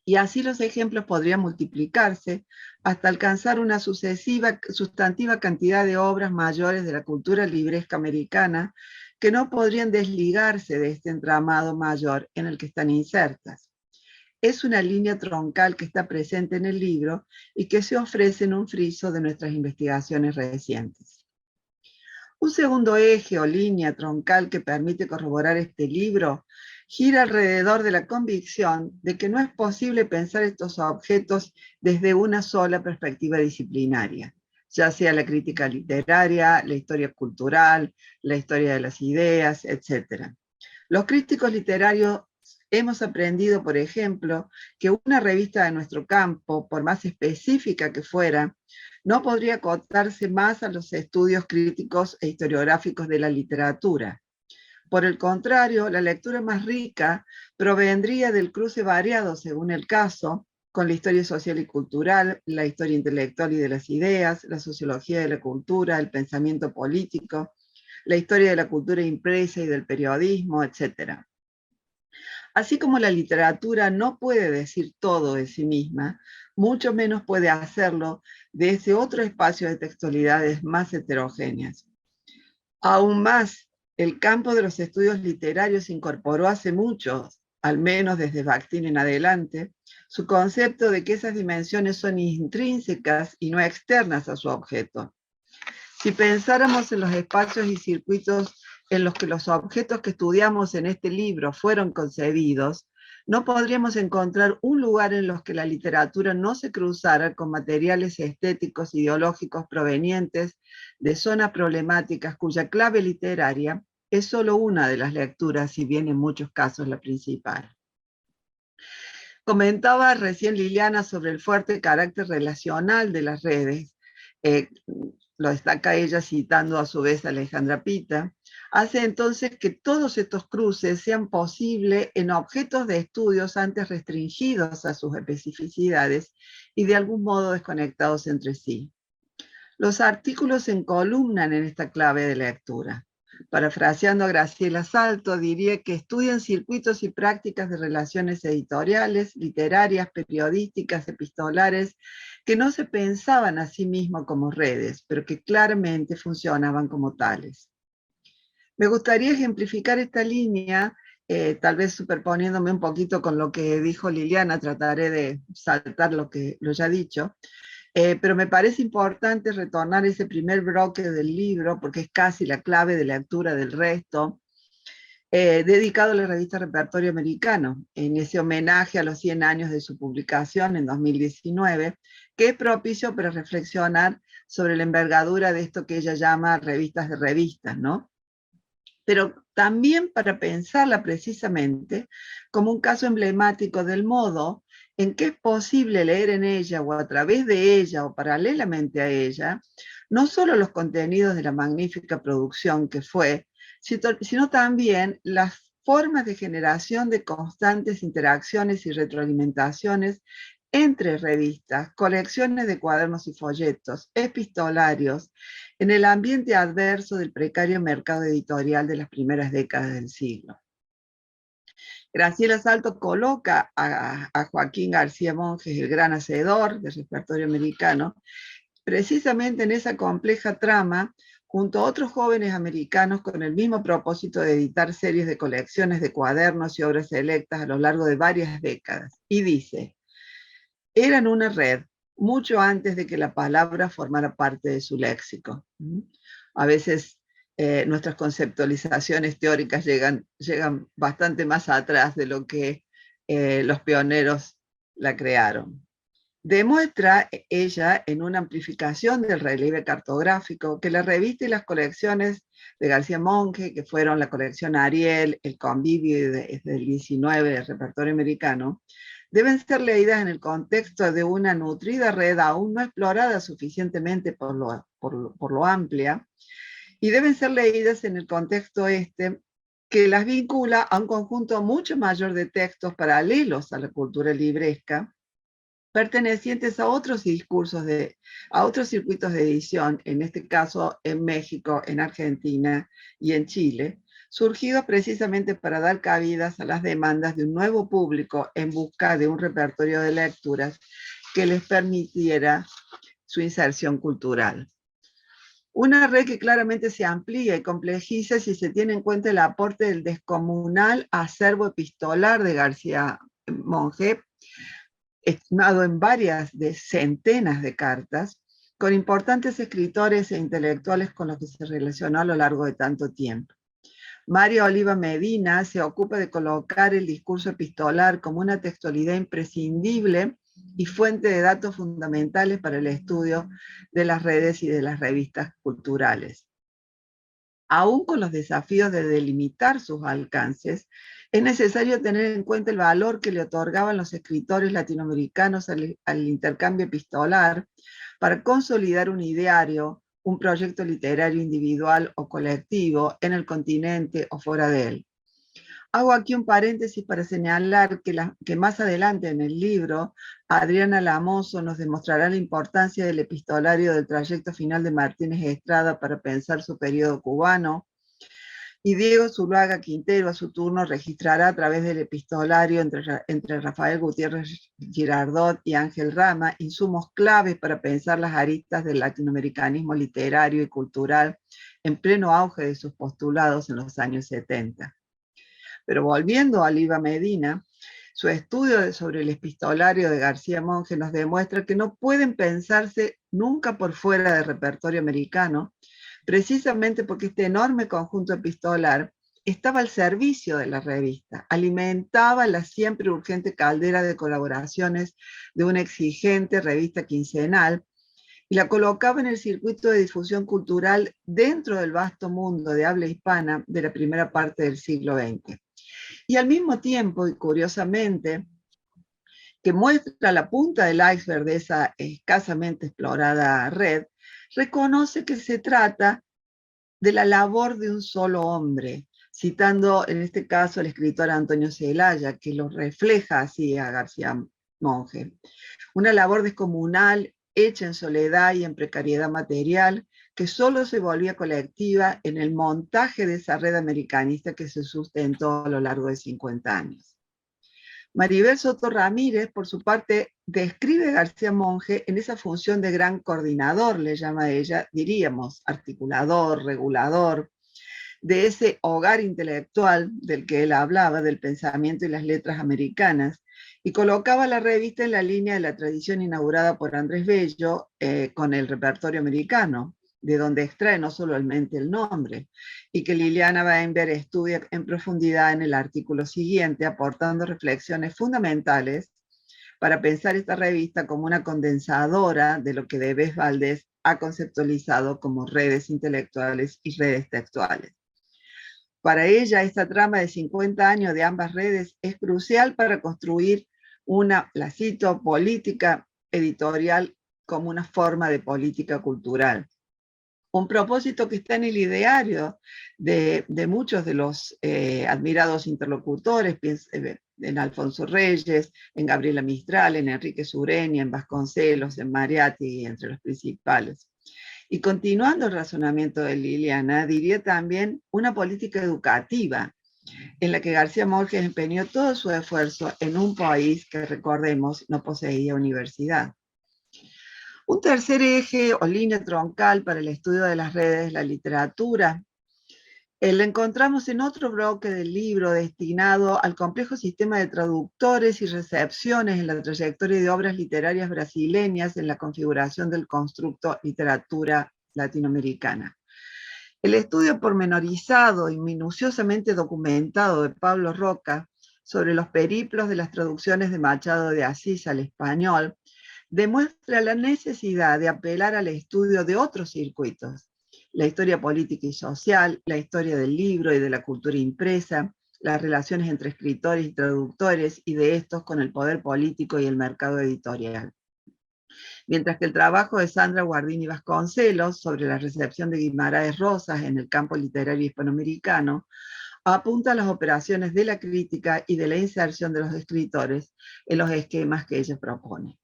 Y así los ejemplos podrían multiplicarse hasta alcanzar una sustantiva cantidad de obras mayores de la cultura libresca americana que no podrían desligarse de este entramado mayor en el que están insertas. Es una línea troncal que está presente en el libro y que se ofrece en un friso de nuestras investigaciones recientes. Un segundo eje o línea troncal que permite corroborar este libro gira alrededor de la convicción de que no es posible pensar estos objetos desde una sola perspectiva disciplinaria, ya sea la crítica literaria, la historia cultural, la historia de las ideas, etc. Los críticos literarios hemos aprendido, por ejemplo, que una revista de nuestro campo, por más específica que fuera, no podría acotarse más a los estudios críticos e historiográficos de la literatura. Por el contrario, la lectura más rica provendría del cruce variado, según el caso, con la historia social y cultural, la historia intelectual y de las ideas, la sociología de la cultura, el pensamiento político, la historia de la cultura impresa y del periodismo, etc. Así como la literatura no puede decir todo de sí misma, mucho menos puede hacerlo de ese otro espacio de textualidades más heterogéneas. Aún más, el campo de los estudios literarios incorporó hace mucho, al menos desde Bakhtin en adelante, su concepto de que esas dimensiones son intrínsecas y no externas a su objeto. Si pensáramos en los espacios y circuitos en los que los objetos que estudiamos en este libro fueron concebidos, no podríamos encontrar un lugar en los que la literatura no se cruzara con materiales estéticos ideológicos provenientes de zonas problemáticas cuya clave literaria es solo una de las lecturas, si bien en muchos casos la principal. Comentaba recién Liliana sobre el fuerte carácter relacional de las redes, lo destaca ella citando a su vez a Alejandra Pita, hace entonces que todos estos cruces sean posibles en objetos de estudios antes restringidos a sus especificidades y de algún modo desconectados entre sí. Los artículos se encolumnan en esta clave de lectura. Parafraseando a Graciela Salto, diría que estudian circuitos y prácticas de relaciones editoriales, literarias, periodísticas, epistolares, que no se pensaban a sí mismos como redes, pero que claramente funcionaban como tales. Me gustaría ejemplificar esta línea, tal vez superponiéndome un poquito con lo que dijo Liliana, trataré de saltar lo ya dicho, pero me parece importante retornar ese primer bloque del libro, porque es casi la clave de lectura del resto, dedicado a la revista Repertorio Americano, en ese homenaje a los 100 años de su publicación en 2019, que es propicio para reflexionar sobre la envergadura de esto que ella llama revistas de revistas, ¿no? Pero también para pensarla precisamente como un caso emblemático del modo en que es posible leer en ella o a través de ella o paralelamente a ella, no solo los contenidos de la magnífica producción que fue, sino también las formas de generación de constantes interacciones y retroalimentaciones entre revistas, colecciones de cuadernos y folletos, epistolarios, en el ambiente adverso del precario mercado editorial de las primeras décadas del siglo. Graciela Salto coloca a Joaquín García Monjes, el gran hacedor del repertorio americano, precisamente en esa compleja trama, junto a otros jóvenes americanos con el mismo propósito de editar series de colecciones de cuadernos y obras selectas a lo largo de varias décadas. Y dice, eran una red, mucho antes de que la palabra formara parte de su léxico. A veces nuestras conceptualizaciones teóricas llegan bastante más atrás de lo que los pioneros la crearon. Demuestra ella en una amplificación del relieve cartográfico que la revista y las colecciones de García Monge, que fueron la colección Ariel, el Convivio desde el 19 del repertorio americano, deben ser leídas en el contexto de una nutrida red aún no explorada suficientemente por lo amplia, y deben ser leídas en el contexto que las vincula a un conjunto mucho mayor de textos paralelos a la cultura libresca, pertenecientes a otros discursos, a otros circuitos de edición, en este caso en México, en Argentina y en Chile, surgidos precisamente para dar cabidas a las demandas de un nuevo público en busca de un repertorio de lecturas que les permitiera su inserción cultural. Una red que claramente se amplía y complejiza si se tiene en cuenta el aporte del descomunal acervo epistolar de García Monge, estimado en varias de centenas de cartas, con importantes escritores e intelectuales con los que se relacionó a lo largo de tanto tiempo. Mario Oliva Medina se ocupa de colocar el discurso epistolar como una textualidad imprescindible y fuente de datos fundamentales para el estudio de las redes y de las revistas culturales. Aún con los desafíos de delimitar sus alcances, es necesario tener en cuenta el valor que le otorgaban los escritores latinoamericanos al intercambio epistolar para consolidar un ideario, un proyecto literario individual o colectivo en el continente o fuera de él. Hago aquí un paréntesis para señalar que más adelante en el libro, Adriana Lamoso nos demostrará la importancia del epistolario del trayecto final de Martínez Estrada para pensar su periodo cubano, y Diego Zuluaga Quintero, a su turno, registrará a través del epistolario entre Rafael Gutiérrez Girardot y Ángel Rama insumos claves para pensar las aristas del latinoamericanismo literario y cultural en pleno auge de sus postulados en los años 70. Pero volviendo a Liva Medina, su estudio sobre el epistolario de García Monge nos demuestra que no pueden pensarse nunca por fuera del repertorio americano, precisamente porque este enorme conjunto epistolar estaba al servicio de la revista, alimentaba la siempre urgente caldera de colaboraciones de una exigente revista quincenal y la colocaba en el circuito de difusión cultural dentro del vasto mundo de habla hispana de la primera parte del siglo XX. Y al mismo tiempo, y curiosamente, que muestra la punta del iceberg de esa escasamente explorada red, reconoce que se trata de la labor de un solo hombre, citando en este caso al escritor Antonio Celaya, que lo refleja así a García Monge. Una labor descomunal, hecha en soledad y en precariedad material, que solo se volvía colectiva en el montaje de esa red americanista que se sustentó a lo largo de 50 años. Maribel Soto Ramírez, por su parte, describe a García Monge en esa función de gran coordinador, le llama ella, diríamos, articulador, regulador, de ese hogar intelectual del que él hablaba, del pensamiento y las letras americanas, y colocaba la revista en la línea de la tradición inaugurada por Andrés Bello con el repertorio americano, de donde extrae no solamente el nombre, y que Liliana Weinberg estudia en profundidad en el artículo siguiente, aportando reflexiones fundamentales para pensar esta revista como una condensadora de lo que Debes Valdés ha conceptualizado como redes intelectuales y redes textuales. Para ella, esta trama de 50 años de ambas redes es crucial para construir una, la cito, política editorial como una forma de política cultural. Un propósito que está en el ideario de muchos de los admirados interlocutores, en Alfonso Reyes, en Gabriela Mistral, en Enrique Sureña, en Vasconcelos, en Mariatti, entre los principales. Y continuando el razonamiento de Liliana, diría también una política educativa, en la que García Monge empeñó todo su esfuerzo en un país que, recordemos, no poseía universidad. Un tercer eje o línea troncal para el estudio de las redes es la literatura. Lo encontramos en otro bloque del libro destinado al complejo sistema de traductores y recepciones en la trayectoria de obras literarias brasileñas en la configuración del constructo literatura latinoamericana. El estudio pormenorizado y minuciosamente documentado de Pablo Roca sobre los periplos de las traducciones de Machado de Asís al español demuestra la necesidad de apelar al estudio de otros circuitos, la historia política y social, la historia del libro y de la cultura impresa, las relaciones entre escritores y traductores y de estos con el poder político y el mercado editorial. Mientras que el trabajo de Sandra Guardini Vasconcelos sobre la recepción de Guimarães Rosas en el campo literario hispanoamericano apunta a las operaciones de la crítica y de la inserción de los escritores en los esquemas que ella propone.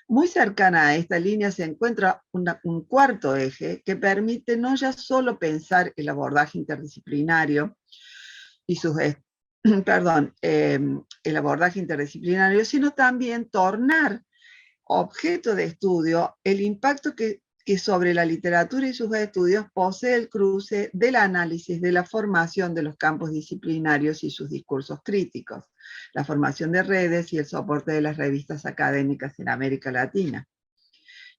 Muy cercana a esta línea se encuentra un cuarto eje que permite no ya solo pensar el abordaje interdisciplinario y sus el abordaje interdisciplinario, sino también tornar objeto de estudio el impacto que sobre la literatura y sus estudios posee el cruce del análisis de la formación de los campos disciplinarios y sus discursos críticos, la formación de redes y el soporte de las revistas académicas en América Latina.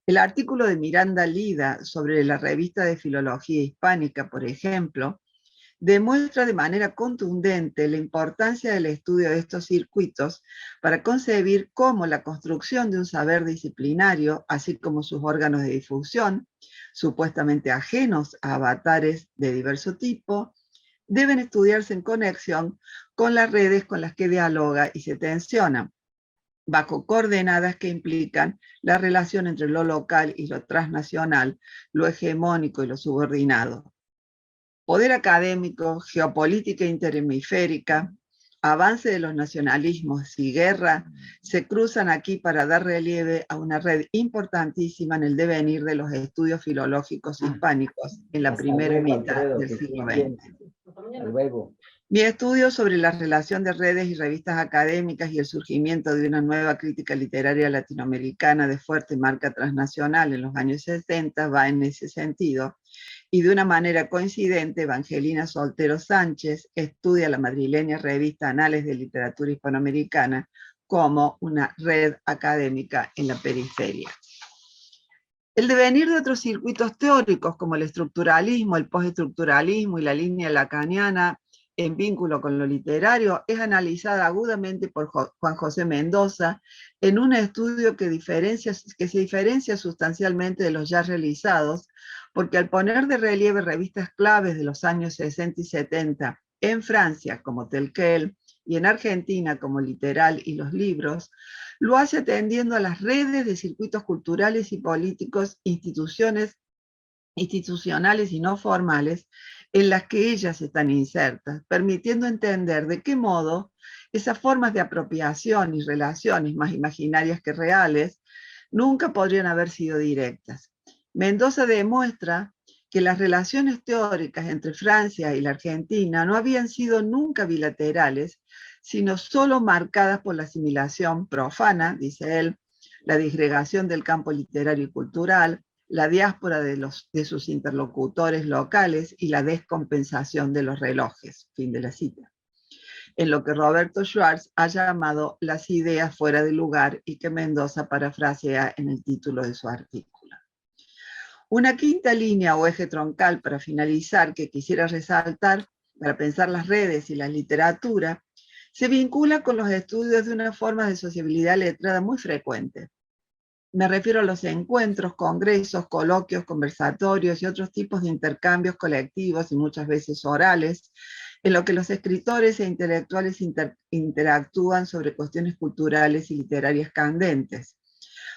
El artículo de Miranda Lida sobre la revista de Filología Hispánica, por ejemplo, demuestra de manera contundente la importancia del estudio de estos circuitos para concebir cómo la construcción de un saber disciplinario, así como sus órganos de difusión, supuestamente ajenos a avatares de diverso tipo, deben estudiarse en conexión con las redes con las que dialoga y se tensiona, bajo coordenadas que implican la relación entre lo local y lo transnacional, lo hegemónico y lo subordinado. Poder académico, geopolítica interhemisférica, avance de los nacionalismos y guerra se cruzan aquí para dar relieve a una red importantísima en el devenir de los estudios filológicos hispánicos en la
Hasta
primera
luego,
mitad
Alfredo,
del
que
siglo
estés bien.
XX.
Hasta luego.
Mi estudio sobre la relación de redes y revistas académicas y el surgimiento de una nueva crítica literaria latinoamericana de fuerte marca transnacional en los años 60 va en ese sentido, y de una manera coincidente, Evangelina Soltero Sánchez estudia la madrileña revista Anales de Literatura Hispanoamericana como una red académica en la periferia. El devenir de otros circuitos teóricos como el estructuralismo, el postestructuralismo y la línea lacaniana en vínculo con lo literario es analizada agudamente por Juan José Mendoza en un estudio que se diferencia sustancialmente de los ya realizados, porque al poner de relieve revistas claves de los años 60 y 70 en Francia como Tel Quel y en Argentina como Literal y Los Libros, lo hace atendiendo a las redes de circuitos culturales y políticos, institucionales y no formales en las que ellas están insertas, permitiendo entender de qué modo esas formas de apropiación y relaciones más imaginarias que reales nunca podrían haber sido directas. Mendoza demuestra que las relaciones teóricas entre Francia y la Argentina no habían sido nunca bilaterales, sino solo marcadas por la asimilación profana, dice él, la disgregación del campo literario y cultural, la diáspora de sus interlocutores locales y la descompensación de los relojes. Fin de la cita. En lo que Roberto Schwartz ha llamado las ideas fuera de lugar y que Mendoza parafrasea en el título de su artículo. Una quinta línea o eje troncal para finalizar que quisiera resaltar para pensar las redes y la literatura se vincula con los estudios de una forma de sociabilidad letrada muy frecuente. Me refiero a los encuentros, congresos, coloquios, conversatorios y otros tipos de intercambios colectivos y muchas veces orales, en lo que los escritores e intelectuales interactúan sobre cuestiones culturales y literarias candentes,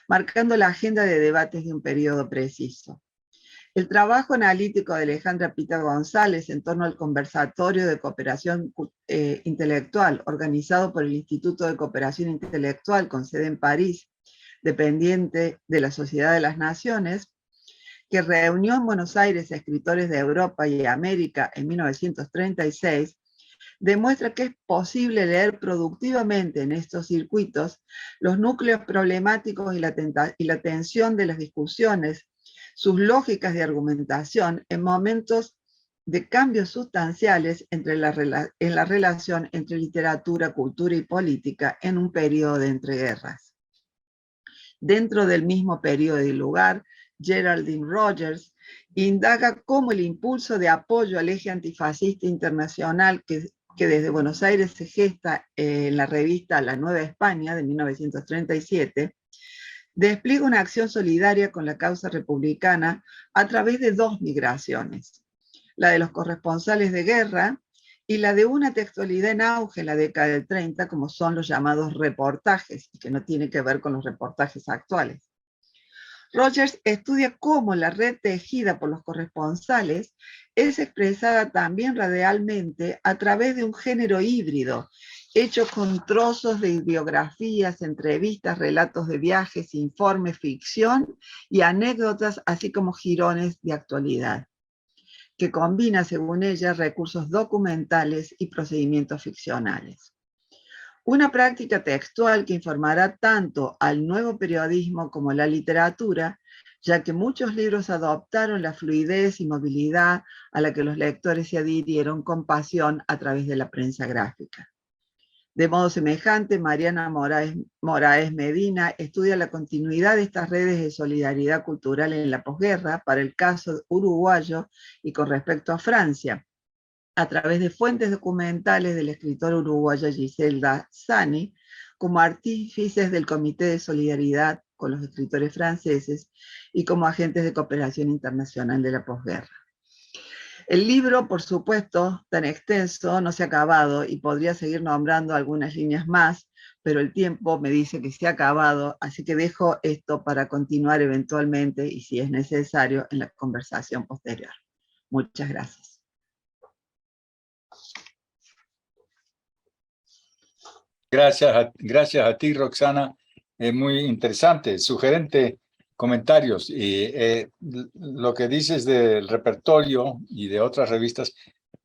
marcando la agenda de debates de un periodo preciso. El trabajo analítico de Alejandra Pita González en torno al conversatorio de cooperación intelectual organizado por el Instituto de Cooperación Intelectual con sede en París, dependiente de la Sociedad de las Naciones, que reunió en Buenos Aires a escritores de Europa y América en 1936, demuestra que es posible leer productivamente en estos circuitos los núcleos problemáticos y la tensión de las discusiones, sus lógicas de argumentación en momentos de cambios sustanciales en la relación entre literatura, cultura y política en un periodo de entreguerras. Dentro del mismo periodo y lugar, Geraldine Rogers indaga cómo el impulso de apoyo al eje antifascista internacional que desde Buenos Aires se gesta en la revista La Nueva España de 1937, despliega una acción solidaria con la causa republicana a través de dos migraciones, la de los corresponsales de guerra y la de una textualidad en auge en la década del 30, como son los llamados reportajes, que no tiene que ver con los reportajes actuales. Rogers estudia cómo la red tejida por los corresponsales es expresada también radialmente a través de un género híbrido, hecho con trozos de biografías, entrevistas, relatos de viajes, informes, ficción y anécdotas, así como jirones de actualidad, que combina, según ella, recursos documentales y procedimientos ficcionales. Una práctica textual que informará tanto al nuevo periodismo como a la literatura, ya que muchos libros adoptaron la fluidez y movilidad a la que los lectores se adhirieron con pasión a través de la prensa gráfica. De modo semejante, Mariana Moraes Medina estudia la continuidad de estas redes de solidaridad cultural en la posguerra para el caso uruguayo y con respecto a Francia, a través de fuentes documentales del escritor uruguayo Giselda Sani, como artífices del Comité de Solidaridad con los escritores franceses y como agentes de cooperación internacional de la posguerra. El libro, por supuesto, tan extenso, no se ha acabado y podría seguir nombrando algunas líneas más, pero el tiempo me dice que se ha acabado, así que dejo esto para continuar eventualmente y si es necesario en la conversación posterior. Muchas gracias.
Gracias a ti, Roxana. Muy interesante, sugerente comentarios. Y lo que dices del repertorio y de otras revistas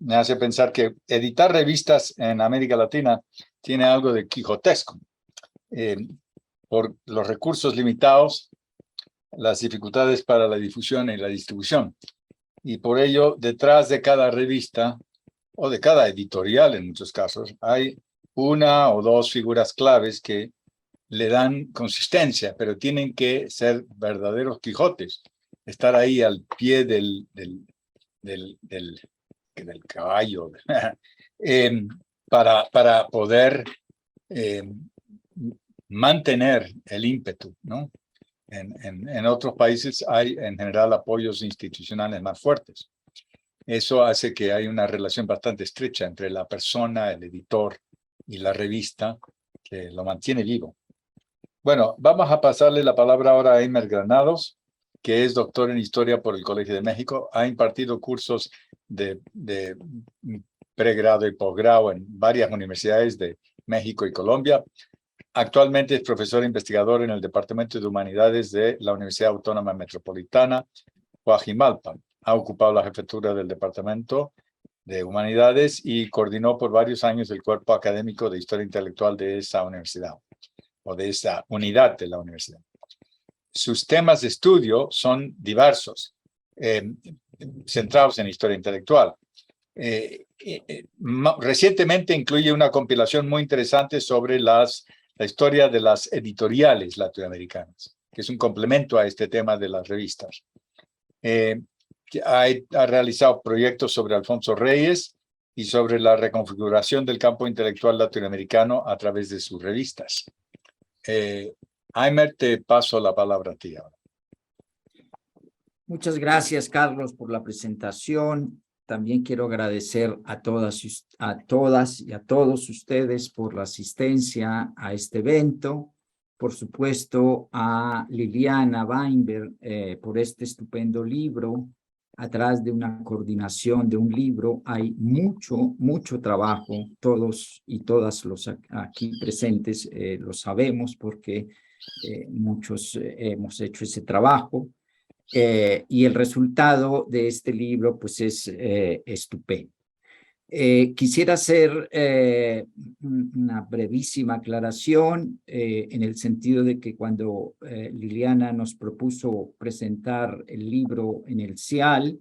me hace pensar que editar revistas en América Latina tiene algo de quijotesco. Por los recursos limitados, las dificultades para la difusión y la distribución. Y por ello, detrás de cada revista o de cada editorial, en muchos casos, hay una o dos figuras claves que le dan consistencia, pero tienen que ser verdaderos Quijotes, estar ahí al pie del caballo, para poder mantener el ímpetu, ¿no? En otros países hay en general apoyos institucionales más fuertes. Eso hace que hay una relación bastante estrecha entre la persona, el editor y la revista, que lo mantiene vivo. Bueno, vamos a pasarle la palabra ahora a Eimer Granados, que es doctor en Historia por el Colegio de México. Ha impartido cursos de pregrado y posgrado en varias universidades de México y Colombia. Actualmente es profesor investigador en el Departamento de Humanidades de la Universidad Autónoma Metropolitana, Coajimalpa. Ha ocupado la jefatura del Departamento de Humanidades y coordinó por varios años el cuerpo académico de Historia Intelectual de esa universidad, o de esa unidad de la universidad. Sus temas de estudio son diversos, centrados en historia intelectual. Recientemente incluye una compilación muy interesante sobre la historia de las editoriales latinoamericanas, que es un complemento a este tema de las revistas. Ha realizado proyectos sobre Alfonso Reyes y sobre la reconfiguración del campo intelectual latinoamericano a través de sus revistas. Eimer, te paso la palabra a ti ahora.
Muchas gracias, Carlos, por la presentación. También quiero agradecer a todas y a todos ustedes por la asistencia a este evento. Por supuesto, a Liliana Weinberg por este estupendo libro. Atrás de una coordinación de un libro hay mucho trabajo. Todos y todas los aquí presentes lo sabemos porque muchos hemos hecho ese trabajo. Y el resultado de este libro pues es estupendo. Quisiera hacer una brevísima aclaración en el sentido de que cuando Liliana nos propuso presentar el libro en el CIAL,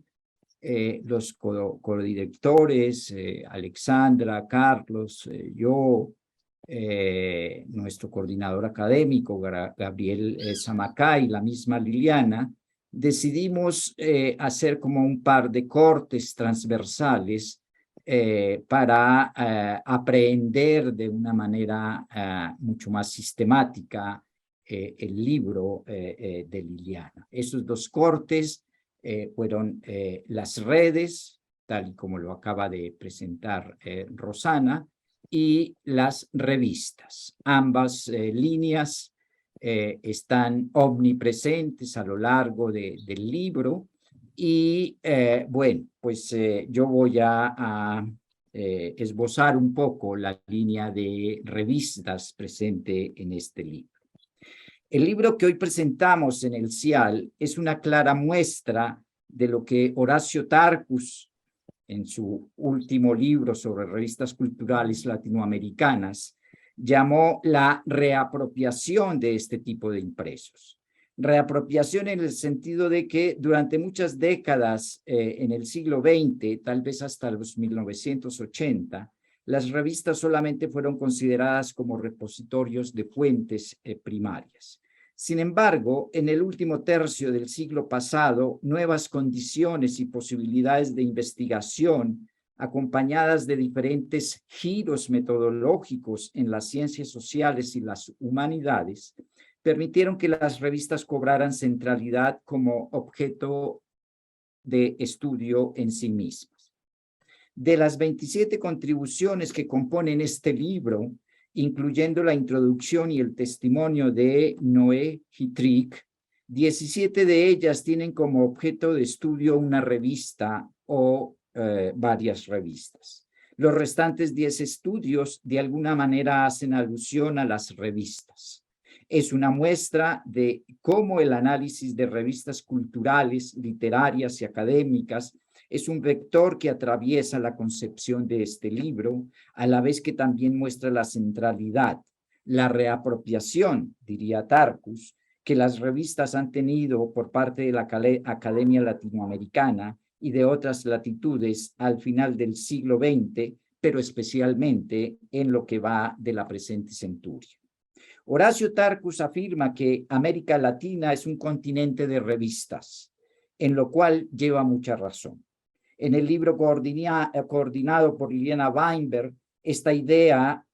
los codirectores, Alexandra, Carlos, yo, nuestro coordinador académico, Gabriel Zamacay, la misma Liliana, decidimos hacer como un par de cortes transversales para aprehender de una manera mucho más sistemática el libro de Liliana. Esos dos cortes fueron las redes, tal y como lo acaba de presentar Rosana, y las revistas. Ambas líneas están omnipresentes a lo largo del libro y bueno, pues yo voy a esbozar un poco la línea de revistas presente en este libro. El libro que hoy presentamos en el CIAL es una clara muestra de lo que Horacio Tarcus, en su último libro sobre revistas culturales latinoamericanas, llamó la reapropiación de este tipo de impresos. Reapropiación en el sentido de que durante muchas décadas en el siglo XX, tal vez hasta los 1980, las revistas solamente fueron consideradas como repositorios de fuentes primarias. Sin embargo, en el último tercio del siglo pasado, nuevas condiciones y posibilidades de investigación, acompañadas de diferentes giros metodológicos en las ciencias sociales y las humanidades, permitieron que las revistas cobraran centralidad como objeto de estudio en sí mismas. De las 27 contribuciones que componen este libro, incluyendo la introducción y el testimonio de Noé Hitrik, 17 de ellas tienen como objeto de estudio una revista o varias revistas. Los restantes 10 estudios de alguna manera hacen alusión a las revistas. Es una muestra de cómo el análisis de revistas culturales, literarias y académicas es un vector que atraviesa la concepción de este libro, a la vez que también muestra la centralidad, la reapropiación, diría Tarcus, que las revistas han tenido por parte de la Academia Latinoamericana y de otras latitudes al final del siglo XX, pero especialmente en lo que va de la presente centuria. Horacio Tarcus afirma que América Latina es un continente de revistas, en lo cual lleva mucha razón. En el libro coordinado por Liliana Weinberg, esta idea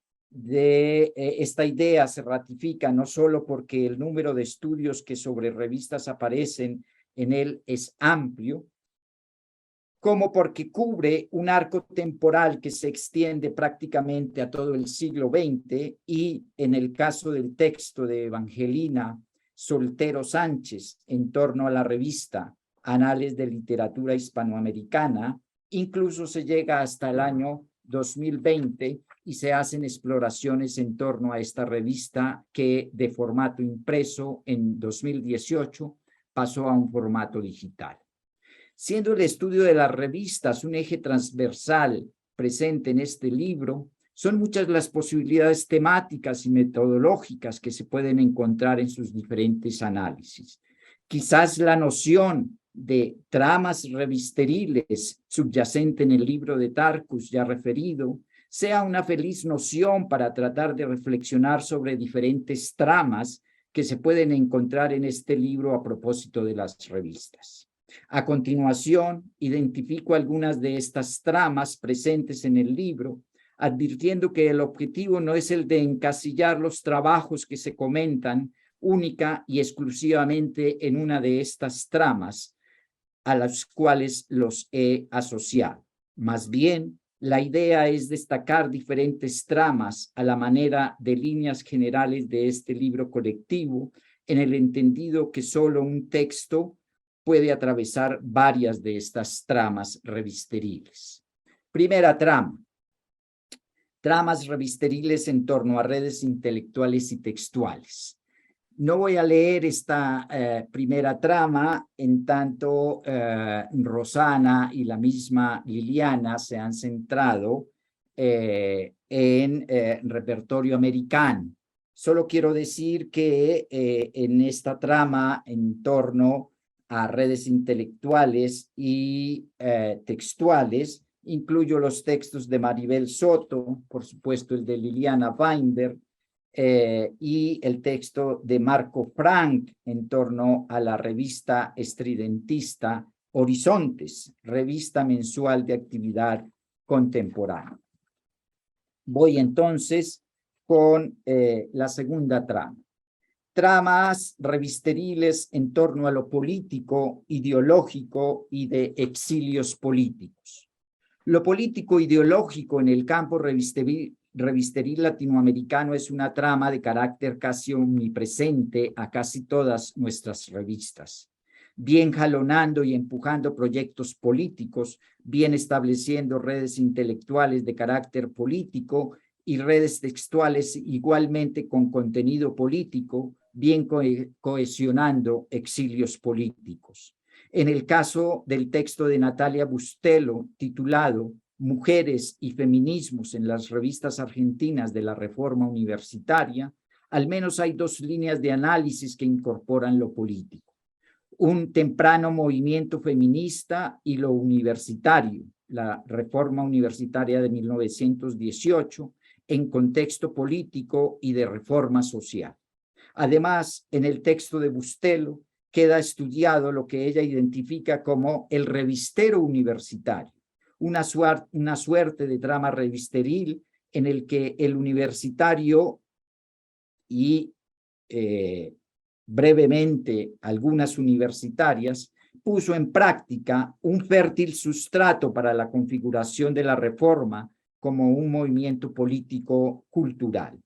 se ratifica no solo porque el número de estudios que sobre revistas aparecen en él es amplio, como porque cubre un arco temporal que se extiende prácticamente a todo el siglo XX y en el caso del texto de Evangelina Soltero Sánchez en torno a la revista Anales de Literatura Hispanoamericana, incluso se llega hasta el año 2020 y se hacen exploraciones en torno a esta revista que de formato impreso en 2018 pasó a un formato digital. Siendo el estudio de las revistas un eje transversal presente en este libro, son muchas las posibilidades temáticas y metodológicas que se pueden encontrar en sus diferentes análisis. Quizás la noción de tramas revisteriles subyacente en el libro de Tarcus ya referido sea una feliz noción para tratar de reflexionar sobre diferentes tramas que se pueden encontrar en este libro a propósito de las revistas. A continuación, identifico algunas de estas tramas presentes en el libro, advirtiendo que el objetivo no es el de encasillar los trabajos que se comentan única y exclusivamente en una de estas tramas, a las cuales los he asociado. Más bien, la idea es destacar diferentes tramas a la manera de líneas generales de este libro colectivo, en el entendido que solo un texto puede atravesar varias de estas tramas revisteriles. Primera trama. Tramas revisteriles en torno a redes intelectuales y textuales. No voy a leer esta primera trama, en tanto Rosana y la misma Liliana se han centrado en repertorio americano. Solo quiero decir que en esta trama en torno a redes intelectuales y textuales, incluyo los textos de Maribel Soto, por supuesto el de Liliana Weinberg, y el texto de Marco Frank en torno a la revista estridentista Horizontes, revista mensual de actividad contemporánea. Voy entonces con la segunda trama. Tramas revisteriles en torno a lo político, ideológico y de exilios políticos. Lo político ideológico en el campo revisteril latinoamericano es una trama de carácter casi omnipresente a casi todas nuestras revistas, bien jalonando y empujando proyectos políticos, bien estableciendo redes intelectuales de carácter político y redes textuales igualmente con contenido político, bien cohesionando exilios políticos. En el caso del texto de Natalia Bustelo, titulado Mujeres y Feminismos en las revistas argentinas de la Reforma Universitaria, al menos hay dos líneas de análisis que incorporan lo político. Un temprano movimiento feminista y lo universitario, la Reforma Universitaria de 1918, en contexto político y de reforma social. Además, en el texto de Bustelo queda estudiado lo que ella identifica como el revistero universitario, una suerte de trama revisteril en el que el universitario y brevemente algunas universitarias puso en práctica un fértil sustrato para la configuración de la reforma como un movimiento político cultural.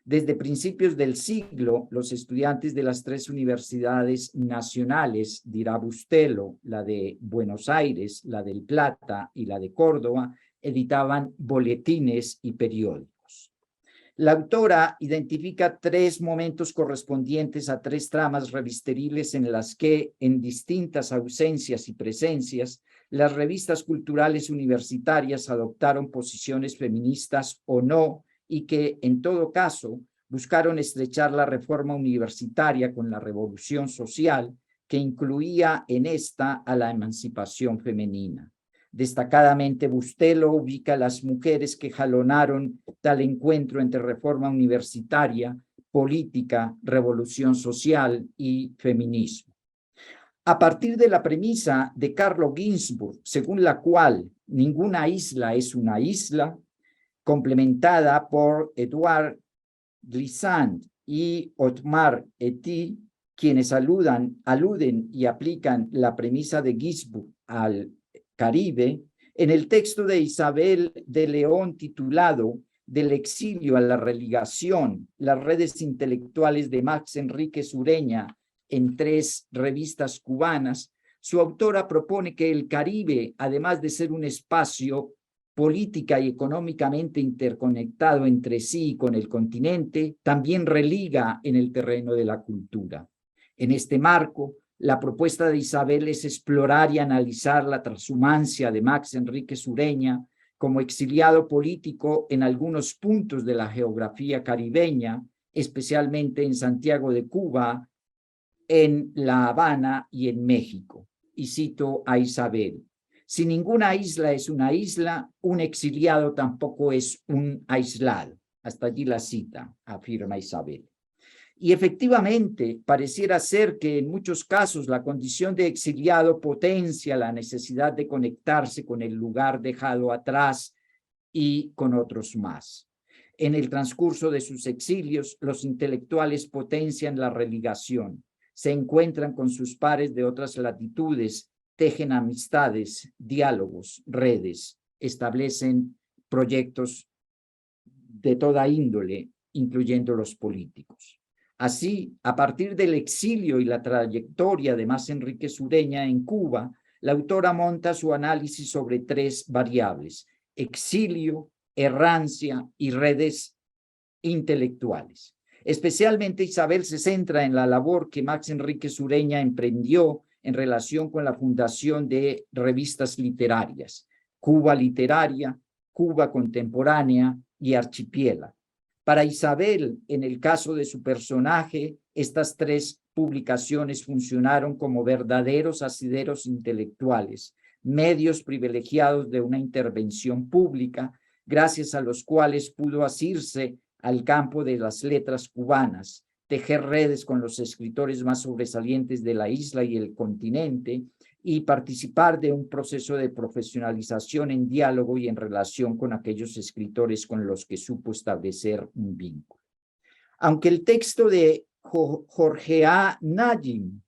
Desde principios del siglo, los estudiantes de las tres universidades nacionales, dirá Bustelo, la de Buenos Aires, la del Plata y la de Córdoba, editaban boletines y periódicos. La autora identifica 3 momentos correspondientes a 3 tramas revisteriles en las que, en distintas ausencias y presencias, las revistas culturales universitarias adoptaron posiciones feministas o no, y que, en todo caso, buscaron estrechar la reforma universitaria con la revolución social, que incluía en esta a la emancipación femenina. Destacadamente, Bustelo ubica a las mujeres que jalonaron tal encuentro entre reforma universitaria, política, revolución social y feminismo. A partir de la premisa de Carlo Ginzburg, según la cual ninguna isla es una isla, complementada por Edouard Glissant y Otmar Etty, quienes aluden y aplican la premisa de Ginzburg al Caribe, en el texto de Isabel de León titulado Del exilio a la religación, las redes intelectuales de Max Enríquez Ureña en 3 revistas cubanas, su autora propone que el Caribe, además de ser un espacio política y económicamente interconectado entre sí y con el continente, también religa en el terreno de la cultura. En este marco, la propuesta de Isabel es explorar y analizar la transhumancia de Max Enríquez Ureña como exiliado político en algunos puntos de la geografía caribeña, especialmente en Santiago de Cuba, en La Habana y en México. Y cito a Isabel: si ninguna isla es una isla, un exiliado tampoco es un aislado. Hasta allí la cita, afirma Isabel. Y efectivamente, pareciera ser que en muchos casos la condición de exiliado potencia la necesidad de conectarse con el lugar dejado atrás y con otros más. En el transcurso de sus exilios, los intelectuales potencian la religación, se encuentran con sus pares de otras latitudes, tejen amistades, diálogos, redes, establecen proyectos de toda índole, incluyendo los políticos. Así, a partir del exilio y la trayectoria de Max Enríquez Ureña en Cuba, la autora monta su análisis sobre 3 variables: exilio, errancia y redes intelectuales. Especialmente Isabel se centra en la labor que Max Enríquez Ureña emprendió en relación con la fundación de revistas literarias: Cuba Literaria, Cuba Contemporánea y Archipiélago. Para Isabel, en el caso de su personaje, estas 3 publicaciones funcionaron como verdaderos asideros intelectuales, medios privilegiados de una intervención pública, gracias a los cuales pudo asirse al campo de las letras cubanas, tejer redes con los escritores más sobresalientes de la isla y el continente, y participar de un proceso de profesionalización en diálogo y en relación con aquellos escritores con los que supo establecer un vínculo. Aunque el texto de Jorge A. Najim,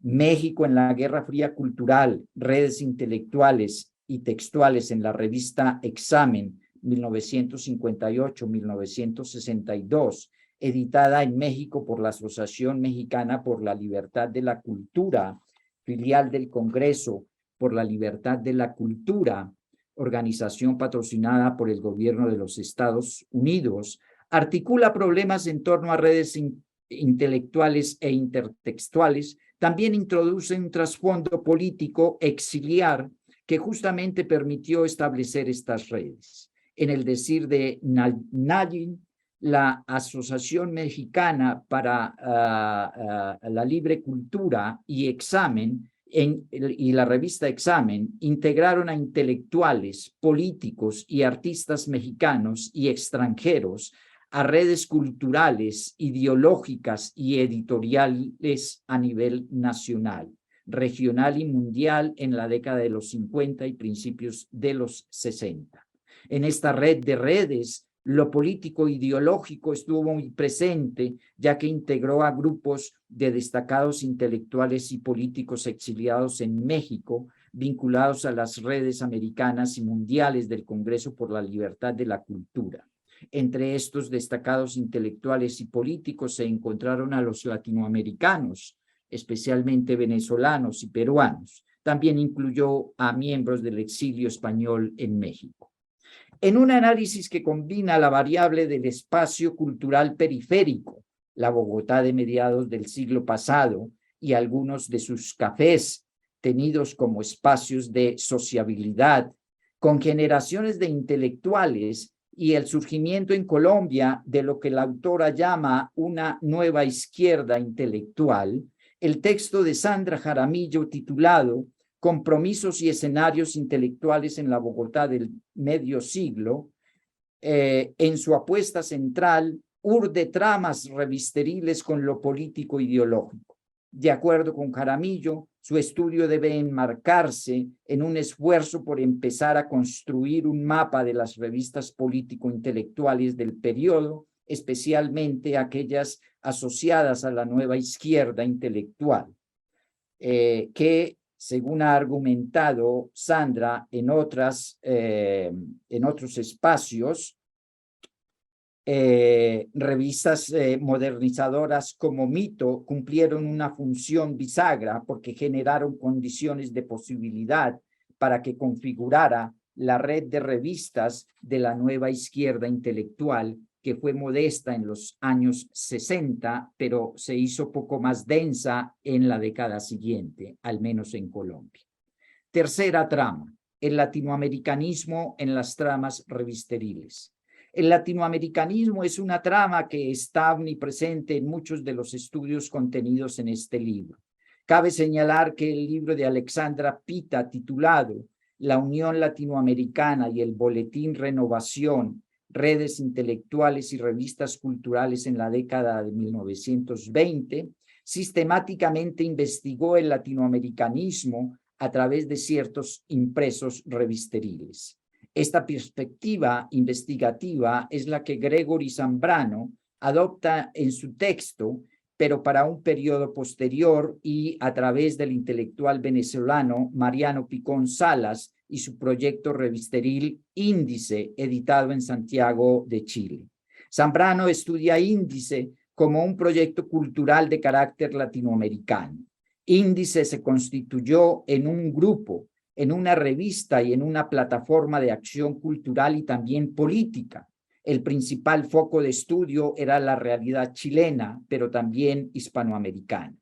México en la Guerra Fría Cultural, redes intelectuales y textuales en la revista Examen, 1958-1962, editada en México por la Asociación Mexicana por la Libertad de la Cultura, filial del Congreso por la Libertad de la Cultura, organización patrocinada por el gobierno de los Estados Unidos, articula problemas en torno a redes intelectuales e intertextuales. También introduce un trasfondo político exiliar que justamente permitió establecer estas redes. En el decir de Najim, la Asociación Mexicana para la Libre Cultura y Examen y la revista Examen integraron a intelectuales, políticos y artistas mexicanos y extranjeros a redes culturales, ideológicas y editoriales a nivel nacional, regional y mundial en la década de los 50 y principios de los 60. En esta red de redes, lo político ideológico estuvo muy presente, ya que integró a grupos de destacados intelectuales y políticos exiliados en México, vinculados a las redes americanas y mundiales del Congreso por la Libertad de la Cultura. Entre estos destacados intelectuales y políticos se encontraron a los latinoamericanos, especialmente venezolanos y peruanos. También incluyó a miembros del exilio español en México. En un análisis que combina la variable del espacio cultural periférico, la Bogotá de mediados del siglo pasado y algunos de sus cafés, tenidos como espacios de sociabilidad, con generaciones de intelectuales y el surgimiento en Colombia de lo que la autora llama una nueva izquierda intelectual, el texto de Sandra Jaramillo titulado Compromisos y escenarios intelectuales en la Bogotá del medio siglo, en su apuesta central, urde tramas revisteriles con lo político ideológico. De acuerdo con Jaramillo, su estudio debe enmarcarse en un esfuerzo por empezar a construir un mapa de las revistas político-intelectuales del periodo, especialmente aquellas asociadas a la nueva izquierda intelectual, que, según ha argumentado Sandra en otros espacios, revistas modernizadoras como Mito cumplieron una función bisagra porque generaron condiciones de posibilidad para que configurara la red de revistas de la nueva izquierda intelectual, que fue modesta en los años 60, pero se hizo poco más densa en la década siguiente, al menos en Colombia. Tercera trama, el latinoamericanismo en las tramas revisteriles. El latinoamericanismo es una trama que está omnipresente en muchos de los estudios contenidos en este libro. Cabe señalar que el libro de Alexandra Pita, titulado La Unión Latinoamericana y el Boletín Renovación, Redes Intelectuales y Revistas Culturales en la década de 1920, sistemáticamente investigó el latinoamericanismo a través de ciertos impresos revisteriles. Esta perspectiva investigativa es la que Gregory Zambrano adopta en su texto, pero para un periodo posterior y a través del intelectual venezolano Mariano Picón Salas y su proyecto revisteril Índice, editado en Santiago de Chile. Zambrano estudia Índice como un proyecto cultural de carácter latinoamericano. Índice se constituyó en un grupo, en una revista y en una plataforma de acción cultural y también política. El principal foco de estudio era la realidad chilena, pero también hispanoamericana.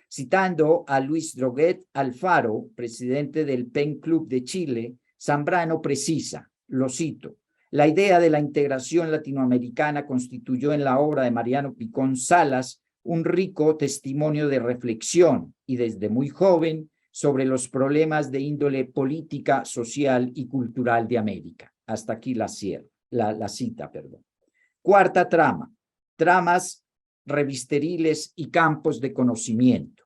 Citando a Luis Droguet Alfaro, presidente del PEN Club de Chile, Zambrano precisa, lo cito, la idea de la integración latinoamericana constituyó en la obra de Mariano Picón Salas un rico testimonio de reflexión y desde muy joven sobre los problemas de índole política, social y cultural de América. Hasta aquí la cita. Cuarta trama, tramas revisteriles y campos de conocimiento.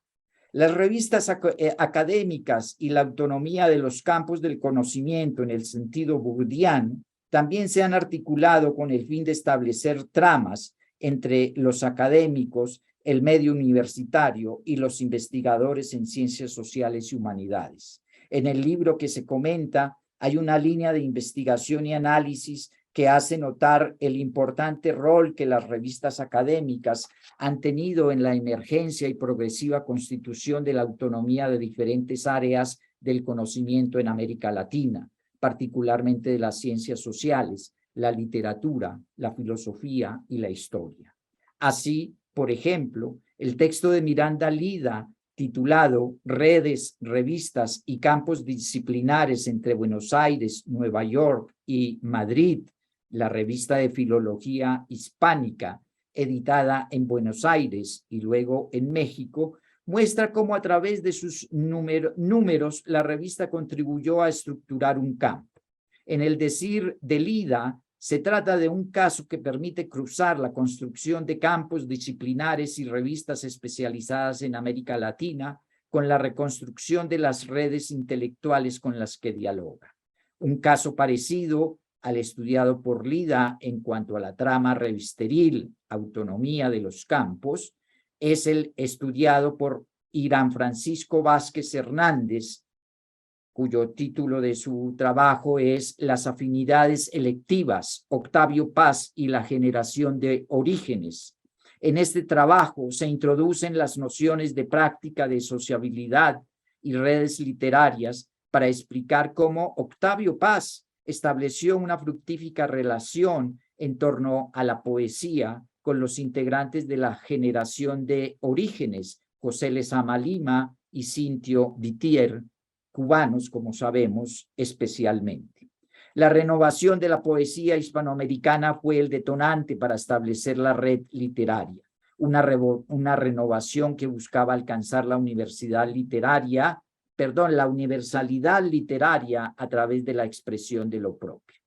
Las revistas académicas y la autonomía de los campos del conocimiento en el sentido bourdiano también se han articulado con el fin de establecer tramas entre los académicos, el medio universitario y los investigadores en ciencias sociales y humanidades. En el libro que se comenta hay una línea de investigación y análisis que hace notar el importante rol que las revistas académicas han tenido en la emergencia y progresiva constitución de la autonomía de diferentes áreas del conocimiento en América Latina, particularmente de las ciencias sociales, la literatura, la filosofía y la historia. Así, por ejemplo, el texto de Miranda Lida, titulado Redes, Revistas y Campos Disciplinares entre Buenos Aires, Nueva York y Madrid, la revista de filología hispánica, editada en Buenos Aires y luego en México, muestra cómo a través de sus números la revista contribuyó a estructurar un campo. En el decir de Lida, se trata de un caso que permite cruzar la construcción de campos disciplinares y revistas especializadas en América Latina con la reconstrucción de las redes intelectuales con las que dialoga. Un caso parecido al estudiado por Lida en cuanto a la trama revisteril, autonomía de los campos, es el estudiado por Irán Francisco Vázquez Hernández, cuyo título de su trabajo es Las afinidades electivas, Octavio Paz y la generación de orígenes. En este trabajo se introducen las nociones de práctica de sociabilidad y redes literarias para explicar cómo Octavio Paz estableció una fructífera relación en torno a la poesía con los integrantes de la generación de Orígenes, José Lezama Lima y Cintio Vitier, cubanos, como sabemos, especialmente. La renovación de la poesía hispanoamericana fue el detonante para establecer la red literaria, una renovación que buscaba alcanzar la universalidad literaria a través de la expresión de lo propio.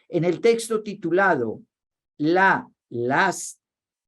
En el texto titulado Las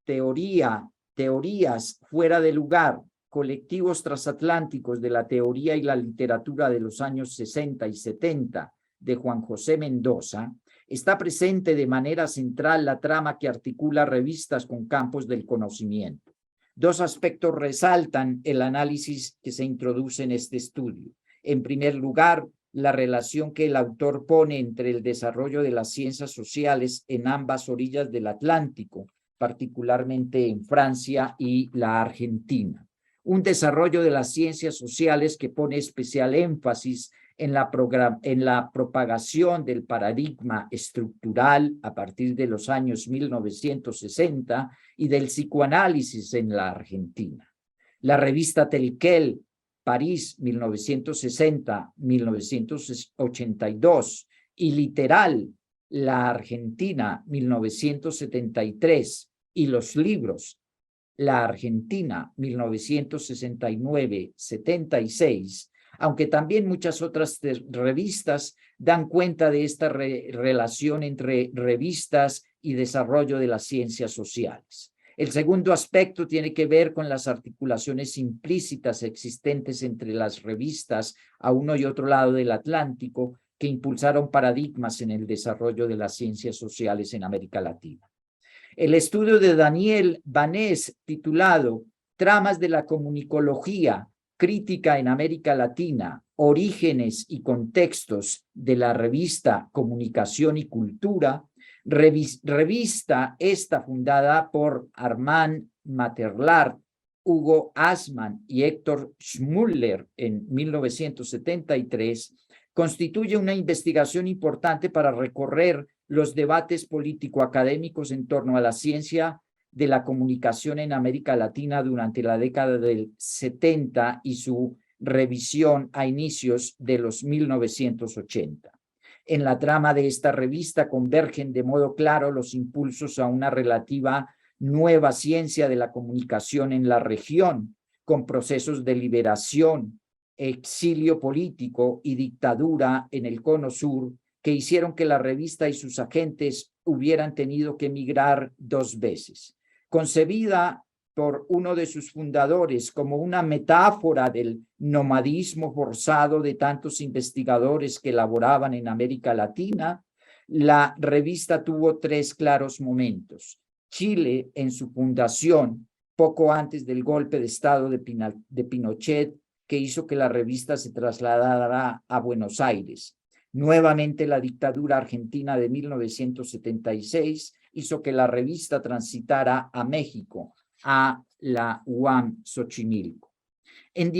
teorías fuera de lugar, colectivos transatlánticos de la teoría y la literatura de los años 60 y 70 de Juan José Mendoza, está presente de manera central la trama que articula revistas con campos del conocimiento. Dos aspectos resaltan el análisis que se introduce en este estudio. En primer lugar, la relación que el autor pone entre el desarrollo de las ciencias sociales en ambas orillas del Atlántico, particularmente en Francia y la Argentina. Un desarrollo de las ciencias sociales que pone especial énfasis en la propagación del paradigma estructural a partir de los años 1960 y del psicoanálisis en la Argentina. La revista Telquel, París, 1960-1982, y Literal, la Argentina, 1973, y los libros, la Argentina, 1969-76, aunque también muchas otras revistas dan cuenta de esta relación entre revistas y desarrollo de las ciencias sociales. El segundo aspecto tiene que ver con las articulaciones implícitas existentes entre las revistas a uno y otro lado del Atlántico que impulsaron paradigmas en el desarrollo de las ciencias sociales en América Latina. El estudio de Daniel Banés, titulado Tramas de la Comunicología, Crítica en América Latina, Orígenes y Contextos de la revista Comunicación y Cultura, revista esta fundada por Armand Materlard, Hugo Asman y Héctor Schmuller en 1973, constituye una investigación importante para recorrer los debates político-académicos en torno a la ciencia de la comunicación en América Latina durante la década del 70 y su revisión a inicios de los 1980. En la trama de esta revista convergen de modo claro los impulsos a una relativa nueva ciencia de la comunicación en la región, con procesos de liberación, exilio político y dictadura en el Cono Sur, que hicieron que la revista y sus agentes hubieran tenido que emigrar 2 veces. Concebida por uno de sus fundadores como una metáfora del nomadismo forzado de tantos investigadores que laboraban en América Latina, la revista tuvo 3 claros momentos. Chile, en su fundación, poco antes del golpe de Estado de Pinochet, que hizo que la revista se trasladara a Buenos Aires. Nuevamente, la dictadura argentina de 1976 hizo que la revista transitara a México, a la UAM Xochimilco. En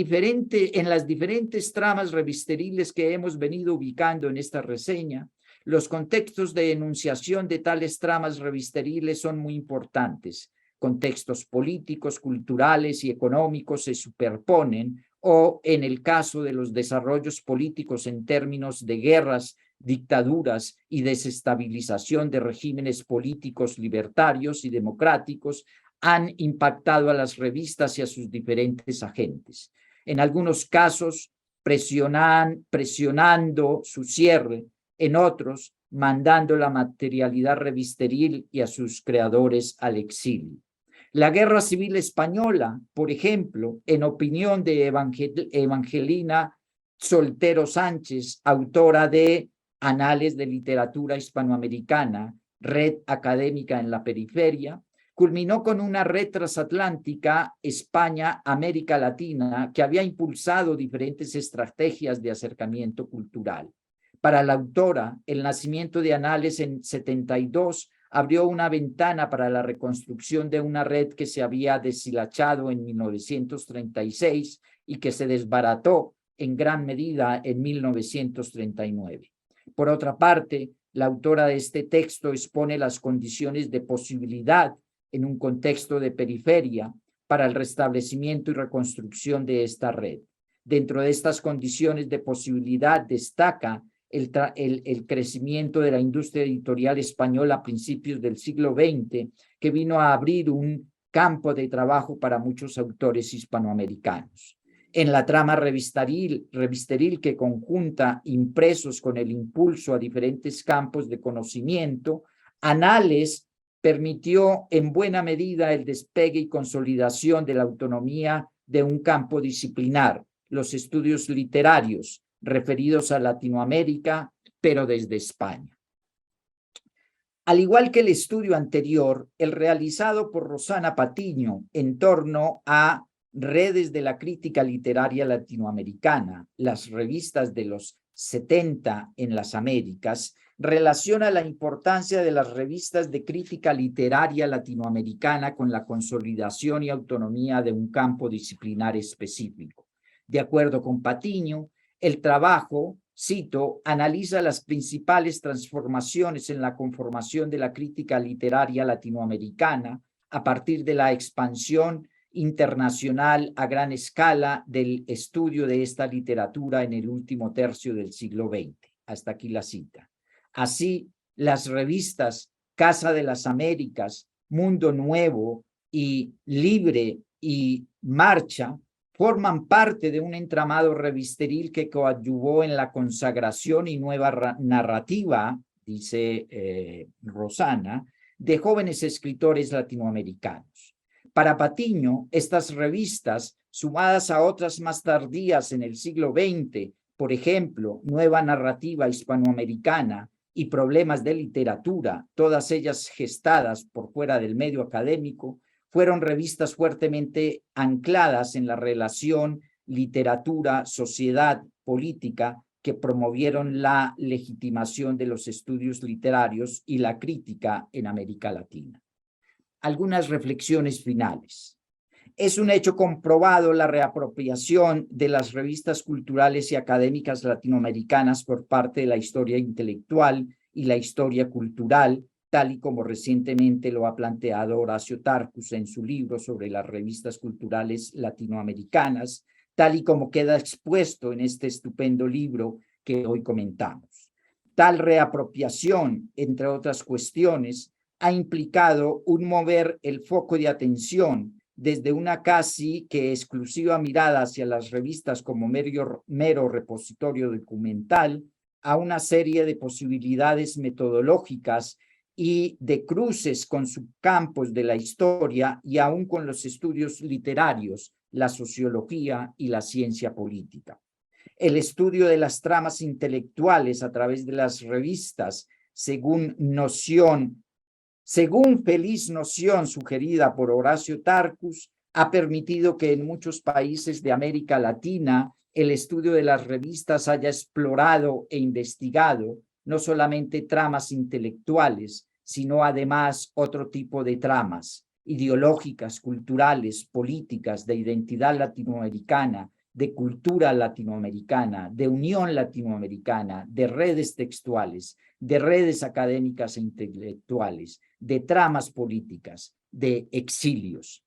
las diferentes tramas revisteriles que hemos venido ubicando en esta reseña, los contextos de enunciación de tales tramas revisteriles son muy importantes. Contextos políticos, culturales y económicos se superponen o, en el caso de los desarrollos políticos en términos de guerras, dictaduras y desestabilización de regímenes políticos libertarios y democráticos, han impactado a las revistas y a sus diferentes agentes. En algunos casos, presionando su cierre, en otros, mandando la materialidad revisteril y a sus creadores al exilio. La Guerra Civil Española, por ejemplo, en opinión de Evangelina Soltero Sánchez, autora de Anales de Literatura Hispanoamericana, Red Académica en la Periferia, culminó con una red transatlántica España-América Latina que había impulsado diferentes estrategias de acercamiento cultural. Para la autora, el nacimiento de Anales en 72 abrió una ventana para la reconstrucción de una red que se había deshilachado en 1936 y que se desbarató en gran medida en 1939. Por otra parte, la autora de este texto expone las condiciones de posibilidad en un contexto de periferia para el restablecimiento y reconstrucción de esta red. Dentro de estas condiciones de posibilidad destaca el crecimiento de la industria editorial española a principios del siglo XX, que vino a abrir un campo de trabajo para muchos autores hispanoamericanos. En la trama revisteril que conjunta impresos con el impulso a diferentes campos de conocimiento, Anales permitió en buena medida el despegue y consolidación de la autonomía de un campo disciplinar, los estudios literarios referidos a Latinoamérica, pero desde España. Al igual que el estudio anterior, el realizado por Rosana Patiño en torno a redes de la crítica literaria latinoamericana, las revistas de los 70 en las Américas, relaciona la importancia de las revistas de crítica literaria latinoamericana con la consolidación y autonomía de un campo disciplinar específico. De acuerdo con Patiño, el trabajo, cito, analiza las principales transformaciones en la conformación de la crítica literaria latinoamericana a partir de la expansión internacional a gran escala del estudio de esta literatura en el último tercio del siglo XX. Hasta aquí la cita. Así, las revistas Casa de las Américas, Mundo Nuevo y Libre y Marcha forman parte de un entramado revisteril que coadyuvó en la consagración y nueva narrativa, dice Rosana, de jóvenes escritores latinoamericanos. Para Patiño, estas revistas, sumadas a otras más tardías en el siglo XX, por ejemplo, Nueva Narrativa Hispanoamericana y Problemas de Literatura, todas ellas gestadas por fuera del medio académico, fueron revistas fuertemente ancladas en la relación literatura, sociedad, política, que promovieron la legitimación de los estudios literarios y la crítica en América Latina. Algunas reflexiones finales. Es un hecho comprobado la reapropiación de las revistas culturales y académicas latinoamericanas por parte de la historia intelectual y la historia cultural, tal y como recientemente lo ha planteado Horacio Tarcus en su libro sobre las revistas culturales latinoamericanas, tal y como queda expuesto en este estupendo libro que hoy comentamos. Tal reapropiación, entre otras cuestiones, ha implicado un mover el foco de atención desde una casi que exclusiva mirada hacia las revistas como mero repositorio documental a una serie de posibilidades metodológicas y de cruces con subcampos de la historia y aún con los estudios literarios, la sociología y la ciencia política. El estudio de las tramas intelectuales a través de las revistas, según feliz noción sugerida por Horacio Tarcus, ha permitido que en muchos países de América Latina el estudio de las revistas haya explorado e investigado no solamente tramas intelectuales, sino además otro tipo de tramas ideológicas, culturales, políticas, de identidad latinoamericana, de cultura latinoamericana, de unión latinoamericana, de redes textuales, de redes académicas e intelectuales, de tramas políticas, de exilios.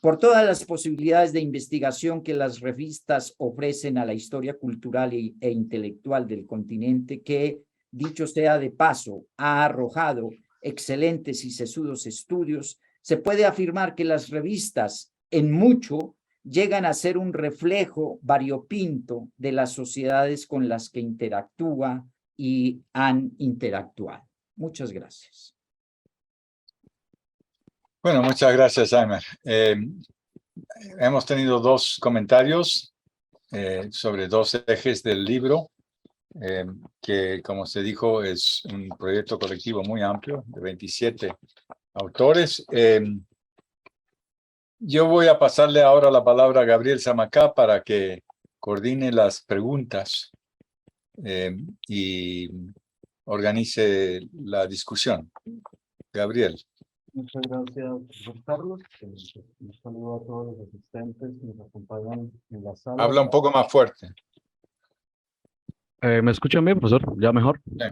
Por todas las posibilidades de investigación que las revistas ofrecen a la historia cultural e intelectual del continente, que, dicho sea de paso, ha arrojado excelentes y sesudos estudios, se puede afirmar que las revistas, en mucho, llegan a ser un reflejo variopinto de las sociedades con las que interactúa y han interactuado. Muchas gracias.
Bueno, muchas gracias, Aimer. Hemos tenido dos comentarios sobre dos ejes del libro, que, como se dijo, es un proyecto colectivo muy amplio, de 27 autores. Yo voy a pasarle ahora la palabra a Gabriel Zamacá para que coordine las preguntas y organice la discusión. Gabriel.
Muchas gracias, profesor Carlos. Un saludo a todos los asistentes que nos acompañan en la sala.
Habla un poco más fuerte.
¿Me escuchan bien, profesor? ¿Ya mejor?
Sí.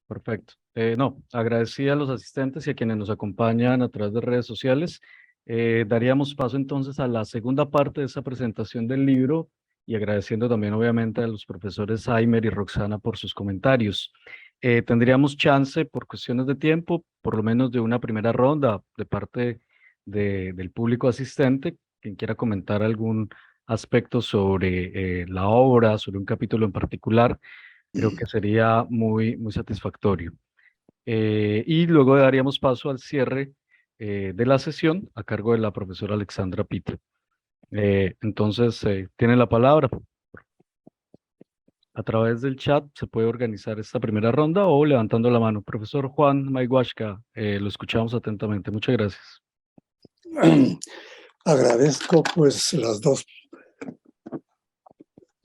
Perfecto. No, agradecí a los asistentes y a quienes nos acompañan a través de redes sociales. Daríamos paso entonces a la segunda parte de esa presentación del libro y agradeciendo también obviamente a los profesores Aimer y Roxana por sus comentarios. Tendríamos chance por cuestiones de tiempo, por lo menos de una primera ronda de parte del público asistente, quien quiera comentar algún aspecto sobre la obra, sobre un capítulo en particular. Creo que sería muy satisfactorio. Y luego daríamos paso al cierre de la sesión a cargo de la profesora Alexandra Pita. Entonces, tiene la palabra. A través del chat se puede organizar esta primera ronda o levantando la mano. Profesor Juan Mayhuashka, lo escuchamos atentamente. Muchas gracias.
Agradezco pues las dos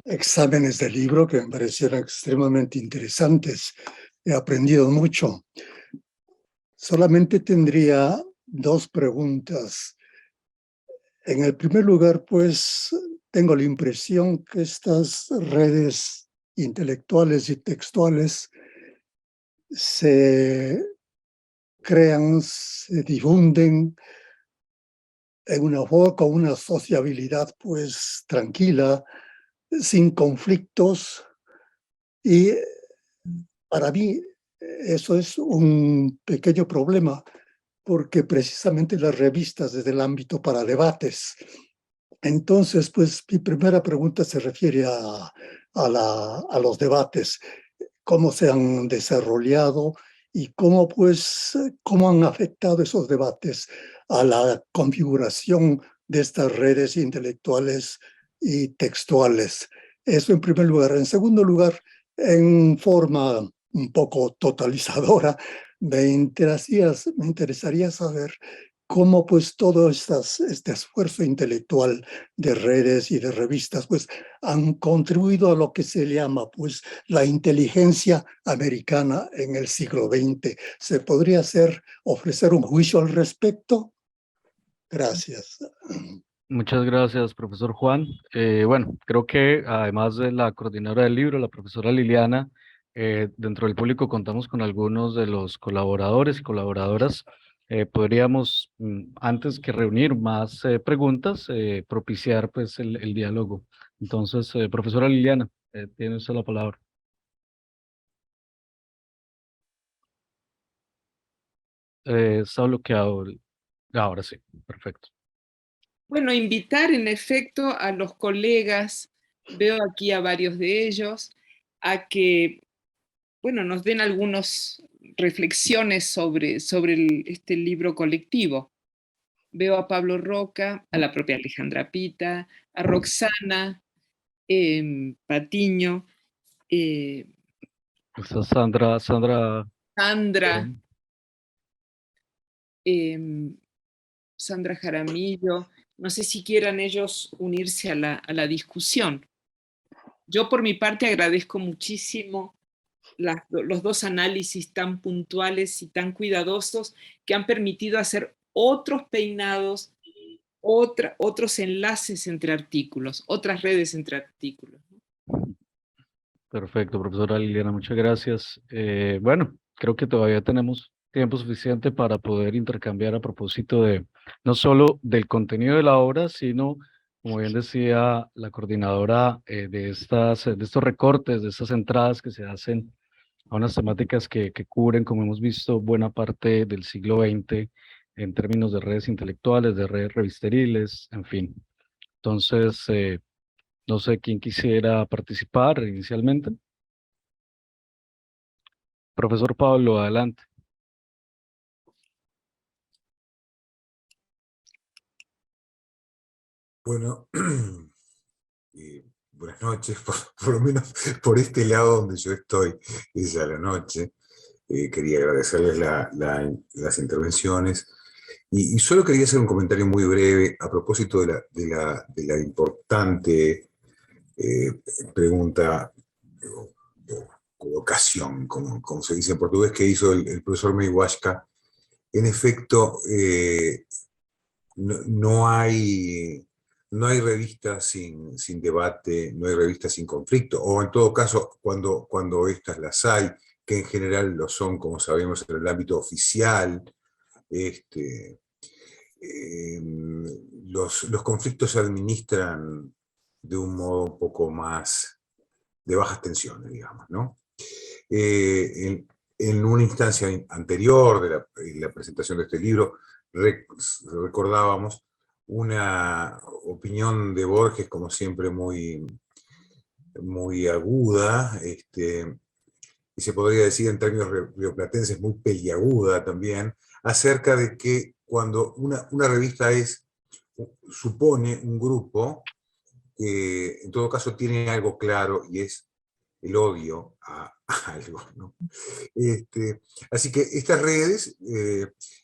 exámenes del libro que me parecieron extremadamente interesantes. He aprendido mucho. Solamente tendría dos preguntas. En el primer lugar, pues, tengo la impresión que estas redes intelectuales y textuales se crean, se difunden en con una sociabilidad, pues, tranquila, sin conflictos, y para mí eso es un pequeño problema, porque precisamente las revistas desde el ámbito para debates. Entonces, pues mi primera pregunta se refiere a los debates, cómo se han desarrollado y cómo, pues, cómo han afectado esos debates a la configuración de estas redes intelectuales y textuales. Eso en primer lugar. En segundo lugar, en forma un poco totalizadora, me interesaría saber cómo pues todo este esfuerzo intelectual de redes y de revistas pues han contribuido a lo que se llama pues la inteligencia americana en el siglo XX. ¿Se podría ofrecer un juicio al respecto? Gracias.
Muchas gracias, profesor Juan. Bueno, creo que además de la coordinadora del libro, la profesora Liliana, dentro del público contamos con algunos de los colaboradores y colaboradoras. Podríamos, antes que reunir más preguntas, propiciar pues el diálogo. Entonces, profesora Liliana, tiene usted la palabra. Está bloqueado. Ahora sí, perfecto.
Bueno, invitar en efecto a los colegas, veo aquí a varios de ellos, a que, bueno, nos den algunas reflexiones sobre este libro colectivo. Veo a Pablo Roca, a la propia Alejandra Pita, a Roxana Patiño,
Está Sandra.
Sandra, Sandra Jaramillo. No sé si quieran ellos unirse a la discusión. Yo por mi parte agradezco muchísimo los dos análisis tan puntuales y tan cuidadosos que han permitido hacer otros peinados, otros enlaces entre artículos, otras redes entre artículos.
Perfecto, profesora Liliana, muchas gracias. Bueno, creo que todavía tenemos tiempo suficiente para poder intercambiar a propósito de no solo del contenido de la obra, sino, como bien decía la coordinadora, de estos recortes, de estas entradas que se hacen a unas temáticas que cubren, como hemos visto, buena parte del siglo XX en términos de redes intelectuales, de redes revisteriles, en fin. Entonces, no sé quién quisiera participar inicialmente. Profesor Pablo, adelante.
Bueno, buenas noches, por lo menos por este lado donde yo estoy, es ya la noche. Quería agradecerles las intervenciones y solo quería hacer un comentario muy breve a propósito de la importante pregunta o colocación, como se dice en portugués, que hizo el profesor Mayhuashka. En efecto, no hay no hay revista sin debate, no hay revista sin conflicto, o en todo caso, cuando estas las hay, que en general lo son, como sabemos, en el ámbito oficial, los conflictos se administran de un modo un poco más de bajas tensiones, digamos, ¿no? En una instancia anterior de la presentación de este libro, recordábamos una opinión de Borges, como siempre, muy aguda, y se podría decir en términos rioplatenses muy peliaguda también, acerca de que cuando una revista supone un grupo que en todo caso tiene algo claro, y es el odio a algo, ¿no? Así que estas redes,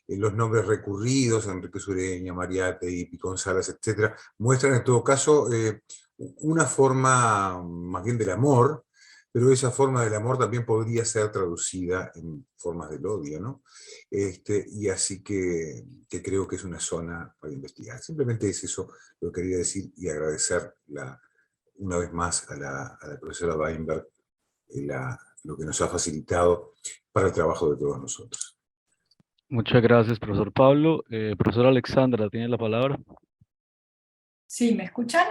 los nombres recurridos, Enrique Sureña, Mariátegui, Picón Salas, etc., muestran en todo caso una forma más bien del amor, pero esa forma del amor también podría ser traducida en formas del odio, ¿no? Y así que creo que es una zona para investigar. Simplemente es eso lo que quería decir, y agradecer una vez más a la profesora Weinberg lo que nos ha facilitado para el trabajo de todos nosotros.
Muchas gracias, profesor Pablo. Profesora Alexandra, tiene la palabra.
Sí, ¿me escuchan?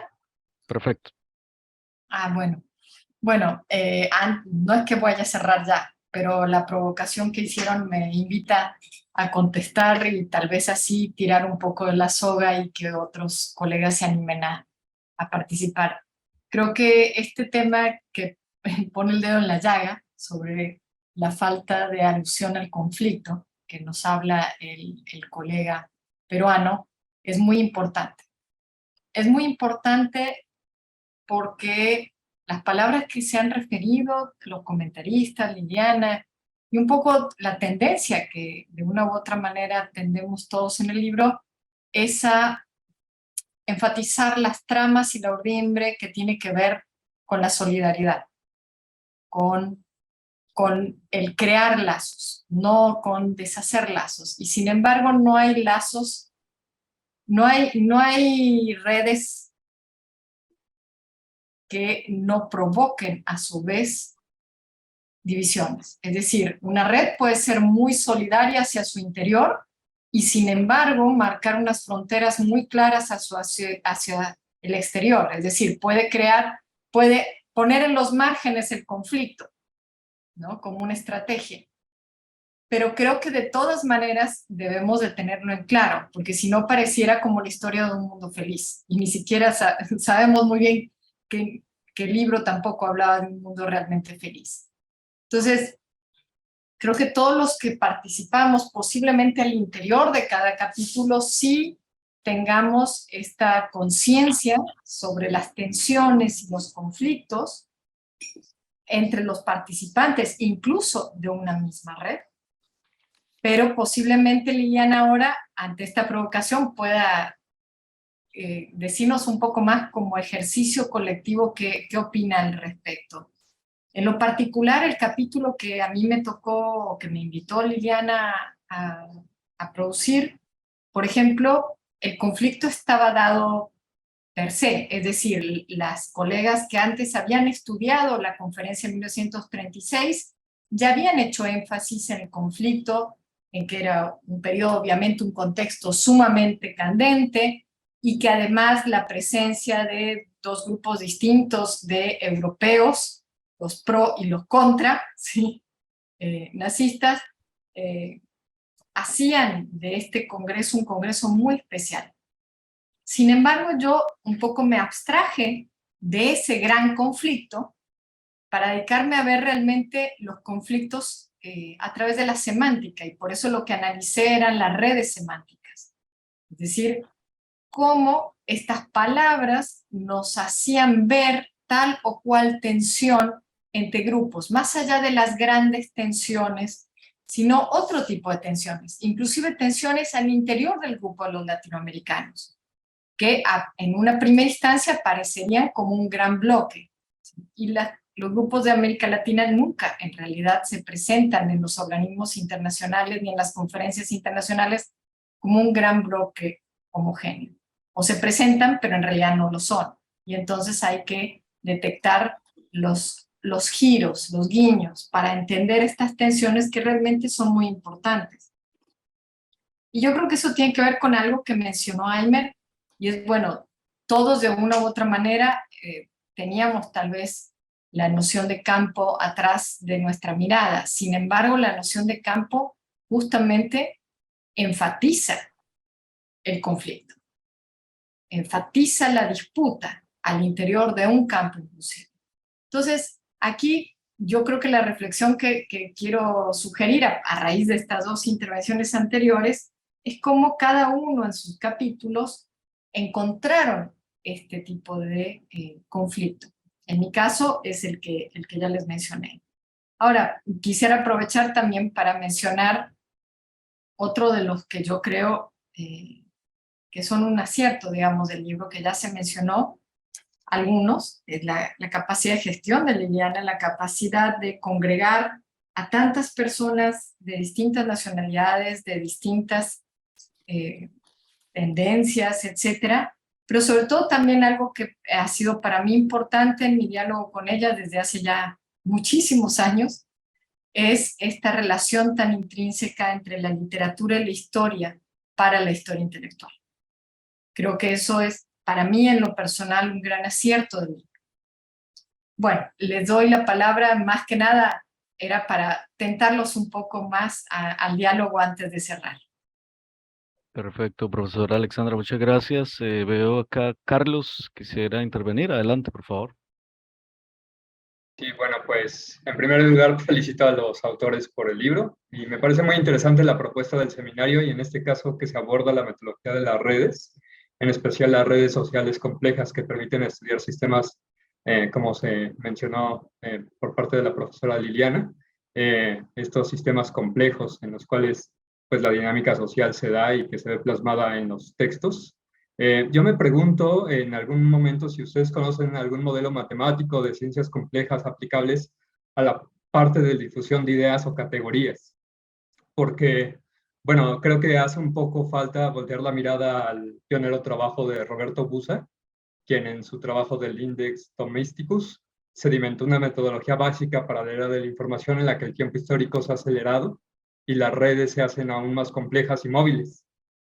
Perfecto.
Ah, bueno. Bueno, no es que vaya a cerrar ya, pero la provocación que hicieron me invita a contestar y tal vez así tirar un poco de la soga y que otros colegas se animen a participar. Creo que este tema que pone el dedo en la llaga sobre la falta de alusión al conflicto que nos habla el colega peruano es muy importante. Es muy importante porque las palabras que se han referido, los comentaristas, Liliana, y un poco la tendencia que de una u otra manera tendemos todos en el libro, es a enfatizar las tramas y la urdimbre que tiene que ver con la solidaridad, con el crear lazos, no con deshacer lazos. Y sin embargo no hay lazos, no hay redes que no provoquen a su vez divisiones. Es decir, una red puede ser muy solidaria hacia su interior y sin embargo marcar unas fronteras muy claras hacia el exterior. Es decir, puede poner en los márgenes el conflicto, ¿no? Como una estrategia. Pero creo que de todas maneras debemos de tenerlo en claro, porque si no pareciera como la historia de un mundo feliz. Y ni siquiera sabemos muy bien que el libro tampoco hablaba de un mundo realmente feliz. Entonces, creo que todos los que participamos, posiblemente al interior de cada capítulo, sí tengamos esta conciencia sobre las tensiones y los conflictos entre los participantes, incluso de una misma red. Pero posiblemente Liliana ahora, ante esta provocación, pueda decirnos un poco más como ejercicio colectivo qué opina al respecto. En lo particular, el capítulo que a mí me tocó, que me invitó Liliana a producir, por ejemplo, el conflicto estaba dado per se, es decir, las colegas que antes habían estudiado la conferencia en 1936 ya habían hecho énfasis en el conflicto, en que era un periodo, obviamente, un contexto sumamente candente, y que además la presencia de dos grupos distintos de europeos, los pro y los contra, ¿sí? Nazistas, hacían de este congreso un congreso muy especial. Sin embargo, yo un poco me abstraje de ese gran conflicto para dedicarme a ver realmente los conflictos a través de la semántica, y por eso lo que analicé eran las redes semánticas. Es decir, cómo estas palabras nos hacían ver tal o cual tensión entre grupos, más allá de las grandes tensiones, sino otro tipo de tensiones, inclusive tensiones al interior del grupo de los latinoamericanos, que en una primera instancia parecerían como un gran bloque, y los grupos de América Latina nunca en realidad se presentan en los organismos internacionales ni en las conferencias internacionales como un gran bloque homogéneo. o se presentan, pero en realidad no lo son. Y entonces hay que detectar los giros, los guiños, para entender estas tensiones que realmente son muy importantes. Y yo creo que eso tiene que ver con algo que mencionó Aimer, y es, bueno, todos de una u otra manera teníamos tal vez la noción de campo atrás de nuestra mirada. Sin embargo, la noción de campo justamente enfatiza el conflicto, enfatiza la disputa al interior de un campo inclusive. Entonces, aquí yo creo que la reflexión que quiero sugerir a raíz de estas dos intervenciones anteriores es cómo cada uno en sus capítulos encontraron este tipo de conflicto. En mi caso es el que ya les mencioné. Ahora, quisiera aprovechar también para mencionar otro de los que yo creo que son un acierto, digamos, del libro que ya se mencionó, algunos, es la capacidad de gestión de Liliana, la capacidad de congregar a tantas personas de distintas nacionalidades, de distintas tendencias, etcétera, pero sobre todo también algo que ha sido para mí importante en mi diálogo con ella desde hace ya muchísimos años, es esta relación tan intrínseca entre la literatura y la historia para la historia intelectual. Creo que eso es, para mí en lo personal, un gran acierto de mí. Bueno, les doy la palabra, más que nada era para tentarlos un poco más al diálogo antes de cerrar.
Perfecto, profesora Alexandra, muchas gracias. Veo acá Carlos, quisiera intervenir. Adelante, por favor.
Sí, bueno, pues en primer lugar felicito a los autores por el libro y me parece muy interesante la propuesta del seminario y en este caso que se aborda la metodología de las redes, en especial las redes sociales complejas que permiten estudiar sistemas, como se mencionó por parte de la profesora Liliana, estos sistemas complejos en los cuales pues la dinámica social se da y que se ve plasmada en los textos. Yo me pregunto en algún momento si ustedes conocen algún modelo matemático de ciencias complejas aplicables a la parte de difusión de ideas o categorías, porque, bueno, creo que hace un poco falta voltear la mirada al pionero trabajo de Roberto Busa, quien en su trabajo del Index Domesticus sedimentó una metodología básica para la era de la información en la que el tiempo histórico se ha acelerado y las redes se hacen aún más complejas y móviles.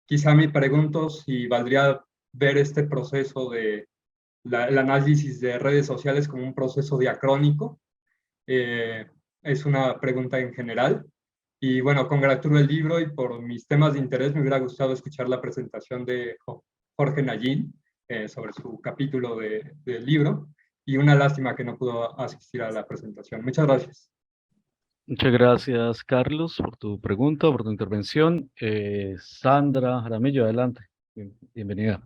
Quizá me pregunto si valdría ver este proceso de el análisis de redes sociales como un proceso diacrónico. Es una pregunta en general. Y bueno, congratulo el libro y por mis temas de interés me hubiera gustado escuchar la presentación de Jorge Nayín sobre su capítulo del libro. Y una lástima que no pudo asistir a la presentación. Muchas gracias.
Muchas gracias, Carlos, por tu pregunta, por tu intervención. Sandra Jaramillo, adelante. Bienvenida.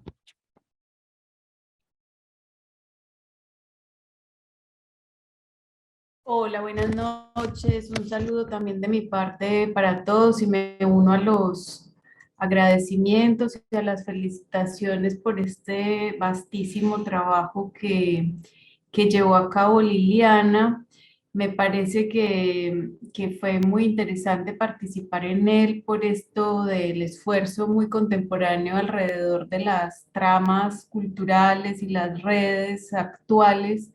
Hola, buenas noches. Un saludo también de mi parte para todos y me uno a los agradecimientos y a las felicitaciones por este vastísimo trabajo que llevó a cabo Liliana. Me parece que fue muy interesante participar en él por esto del esfuerzo muy contemporáneo alrededor de las tramas culturales y las redes actuales,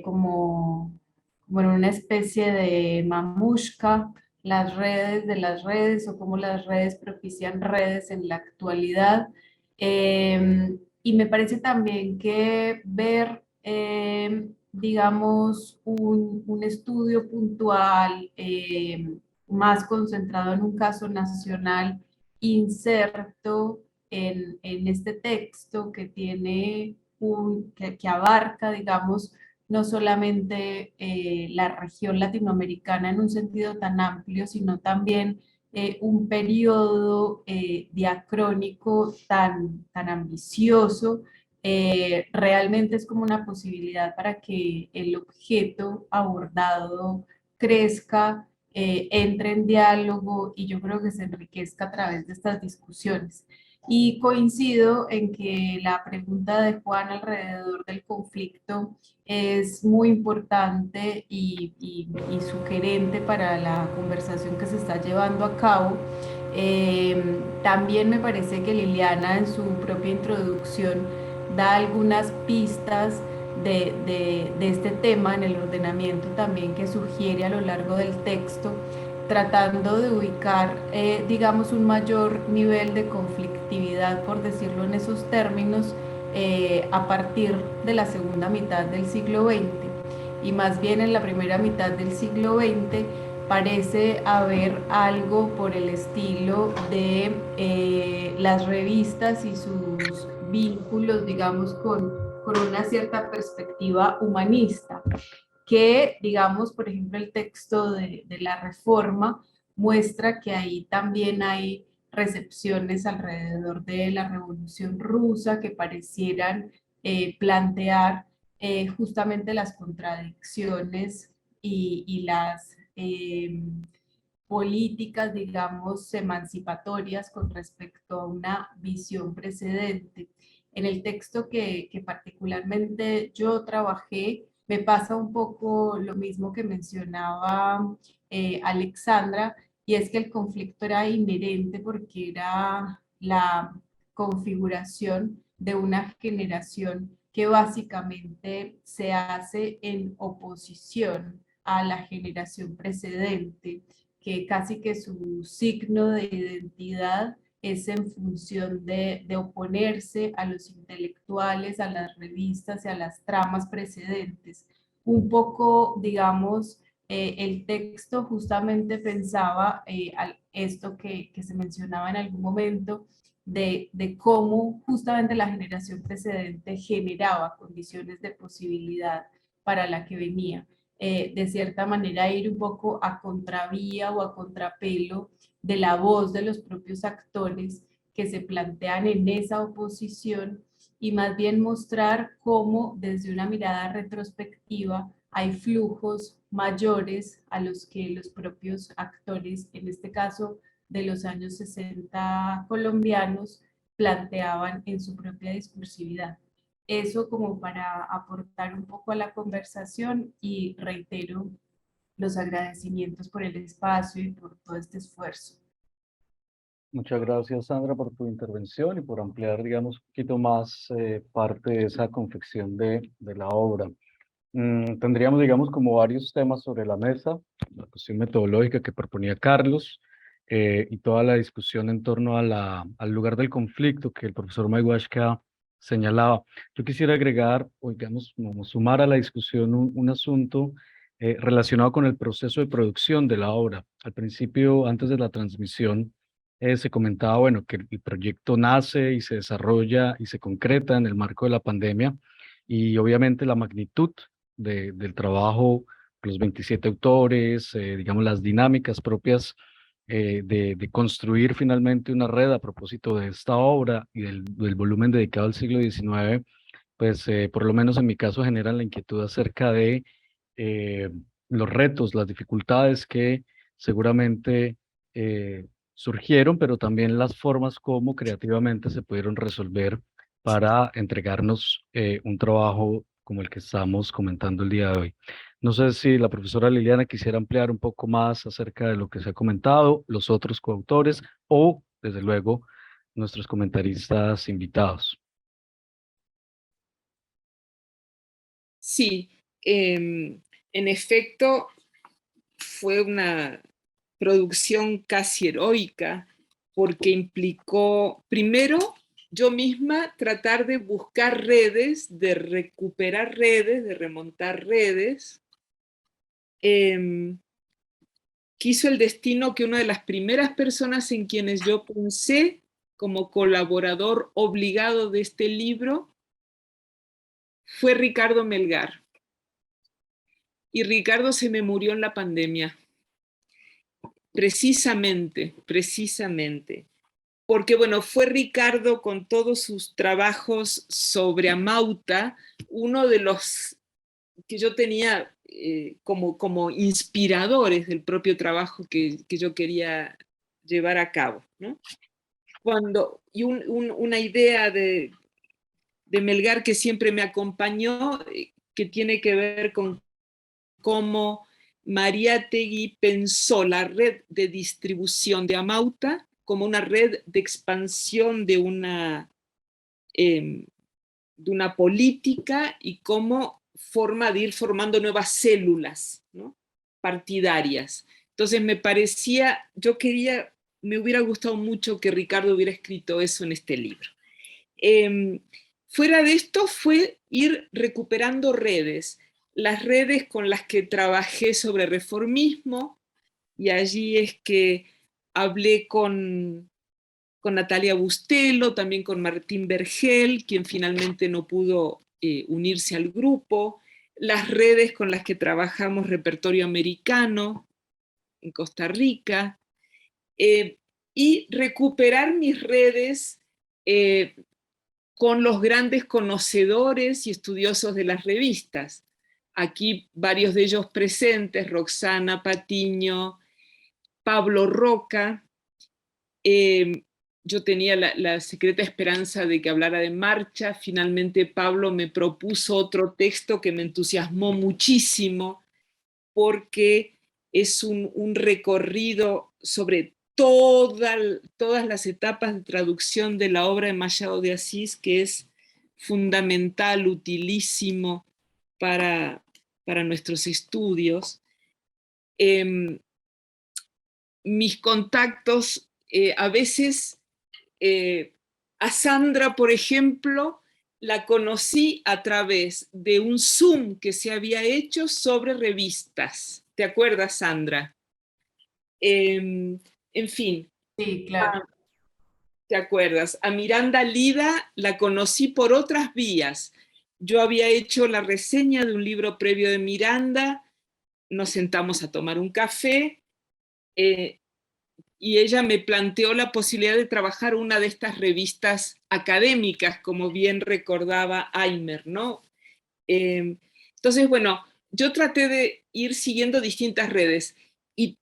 como bueno, una especie de mamushka, las redes de las redes o cómo las redes propician redes en la actualidad. Y me parece también que ver, digamos, un estudio puntual más concentrado en un caso nacional inserto en este texto que tiene que abarca, digamos, no solamente la región latinoamericana en un sentido tan amplio, sino también un periodo diacrónico tan ambicioso, realmente es como una posibilidad para que el objeto abordado crezca, entre en diálogo y yo creo que se enriquezca a través de estas discusiones. Y coincido en que la pregunta de Juan alrededor del conflicto es muy importante y sugerente para la conversación que se está llevando a cabo. También me parece que Liliana en su propia introducción da algunas pistas de este tema en el ordenamiento también que sugiere a lo largo del texto, tratando de ubicar, digamos, un mayor nivel de conflictividad, por decirlo en esos términos, a partir de la segunda mitad del siglo XX. Y más bien en la primera mitad del siglo XX parece haber algo por el estilo de las revistas y sus vínculos, digamos, con una cierta perspectiva humanista, que, digamos, por ejemplo, el texto de la Reforma muestra que ahí también hay recepciones alrededor de la Revolución Rusa que parecieran plantear justamente las contradicciones y las políticas, digamos, emancipatorias con respecto a una visión precedente. En el texto que particularmente yo trabajé, me pasa un poco lo mismo que mencionaba Alexandra, y es que el conflicto era inherente porque era la configuración de una generación que básicamente se hace en oposición a la generación precedente, que casi que su signo de identidad es en función de oponerse a los intelectuales, a las revistas y a las tramas precedentes. Un poco, digamos, el texto justamente pensaba esto que se mencionaba en algún momento, de cómo justamente la generación precedente generaba condiciones de posibilidad para la que venía. De cierta manera ir un poco a contravía o a contrapelo de la voz de los propios actores que se plantean en esa oposición, y más bien mostrar cómo desde una mirada retrospectiva hay flujos mayores a los que los propios actores, en este caso de los años 60 colombianos, planteaban en su propia discursividad. Eso como para aportar un poco a la conversación, y reitero los agradecimientos por el espacio y por todo este esfuerzo.
Muchas gracias, Sandra, por tu intervención y por ampliar, digamos, un poquito más parte de esa confección de la obra. Tendríamos, digamos, como varios temas sobre la mesa, la cuestión metodológica que proponía Carlos y toda la discusión en torno a al lugar del conflicto que el profesor Mayhuashka señalaba. Yo quisiera agregar, o digamos, como sumar a la discusión un asunto relacionado con el proceso de producción de la obra. Al principio, antes de la transmisión, se comentaba, bueno, que el proyecto nace y se desarrolla y se concreta en el marco de la pandemia, y obviamente la magnitud del trabajo, los 27 autores, digamos, las dinámicas propias de construir finalmente una red a propósito de esta obra y del volumen dedicado al siglo XIX, pues por lo menos en mi caso generan la inquietud acerca de los retos, las dificultades que seguramente surgieron, pero también las formas como creativamente se pudieron resolver para entregarnos un trabajo como el que estamos comentando el día de hoy. No sé si la profesora Liliana quisiera ampliar un poco más acerca de lo que se ha comentado, los otros coautores o, desde luego, nuestros comentaristas invitados.
Sí, en efecto, fue una producción casi heroica porque implicó, primero, yo misma tratar de buscar redes, de recuperar redes, de remontar redes. Quiso el destino que una de las primeras personas en quienes yo pensé como colaborador obligado de este libro fue Ricardo Melgar. Y Ricardo se me murió en la pandemia. Precisamente. Porque, bueno, fue Ricardo con todos sus trabajos sobre Amauta, uno de los que yo tenía como inspiradores del propio trabajo que yo quería llevar a cabo, ¿no? Y una idea de Melgar que siempre me acompañó, que tiene que ver con cómo Mariátegui pensó la red de distribución de Amauta como una red de expansión de una política y como forma de ir formando nuevas células, ¿no?, partidarias. Entonces me hubiera gustado mucho que Ricardo hubiera escrito eso en este libro. Fuera de esto fue ir recuperando redes, las redes con las que trabajé sobre reformismo, y allí es que hablé con Natalia Bustelo, también con Martín Vergel, quien finalmente no pudo unirse al grupo, las redes con las que trabajamos repertorio americano en Costa Rica, y recuperar mis redes con los grandes conocedores y estudiosos de las revistas. Aquí varios de ellos presentes: Roxana Patiño, Pablo Roca. Yo tenía la secreta esperanza de que hablara de marcha. Finalmente Pablo me propuso otro texto que me entusiasmó muchísimo, porque es un recorrido sobre todas las etapas de traducción de la obra de Machado de Asís, que es fundamental, utilísimo para nuestros estudios. Mis contactos, a veces, a Sandra, por ejemplo, la conocí a través de un Zoom que se había hecho sobre revistas. ¿Te acuerdas, Sandra? En fin.
Sí, claro.
¿Te acuerdas? A Miranda Lida la conocí por otras vías. Yo había hecho la reseña de un libro previo de Miranda, nos sentamos a tomar un café, y ella me planteó la posibilidad de trabajar una de estas revistas académicas, como bien recordaba Aymer, ¿no? Entonces, bueno, yo traté de ir siguiendo distintas redes, y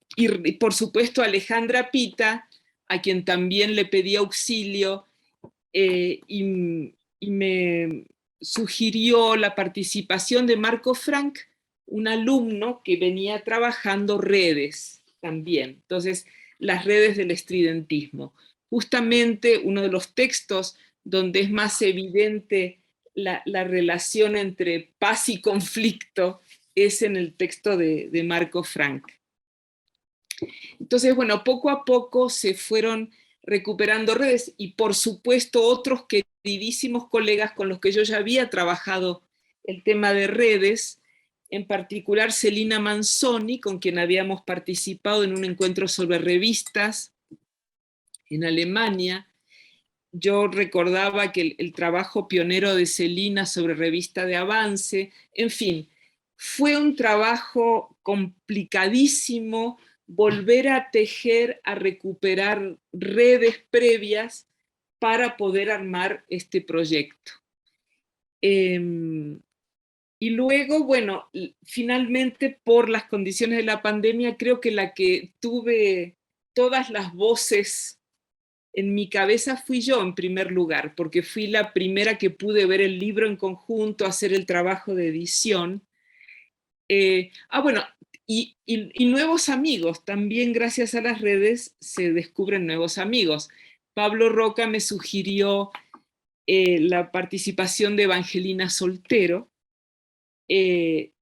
por supuesto Alejandra Pita, a quien también le pedí auxilio, y me sugirió la participación de Marco Frank, un alumno que venía trabajando redes también. Entonces, las redes del estridentismo. Justamente uno de los textos donde es más evidente la relación entre paz y conflicto es en el texto de Marco Frank. Entonces, bueno, poco a poco se fueron recuperando redes, y por supuesto otros queridísimos colegas con los que yo ya había trabajado el tema de redes, en particular Celina Manzoni, con quien habíamos participado en un encuentro sobre revistas en Alemania. Yo recordaba que el trabajo pionero de Celina sobre revista de Avance, en fin, fue un trabajo complicadísimo volver a tejer, a recuperar redes previas para poder armar este proyecto. Y luego, bueno, finalmente por las condiciones de la pandemia, creo que la que tuve todas las voces en mi cabeza fui yo, en primer lugar, porque fui la primera que pude ver el libro en conjunto, hacer el trabajo de edición. Bueno, y nuevos amigos, también gracias a las redes se descubren nuevos amigos. Pablo Roca me sugirió la participación de Evangelina Soltero, que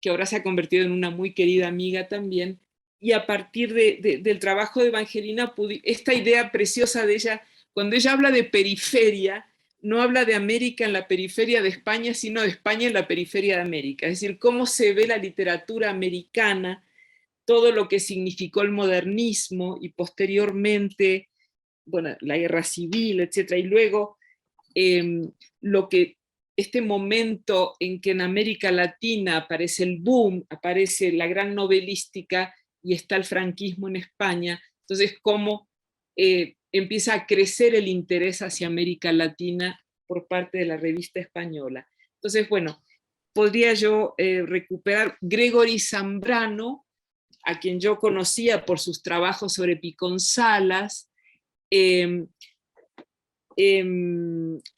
ahora se ha convertido en una muy querida amiga también, y a partir del trabajo de Evangelina, esta idea preciosa de ella, cuando ella habla de periferia, no habla de América en la periferia de España, sino de España en la periferia de América, es decir, cómo se ve la literatura americana, todo lo que significó el modernismo, y posteriormente, bueno, la guerra civil, etc. Y luego, este momento en que en América Latina aparece el boom, aparece la gran novelística, y está el franquismo en España. Entonces, cómo empieza a crecer el interés hacia América Latina por parte de la revista española. Entonces, bueno, podría yo recuperar Gregory Zambrano, a quien yo conocía por sus trabajos sobre Picón Salas,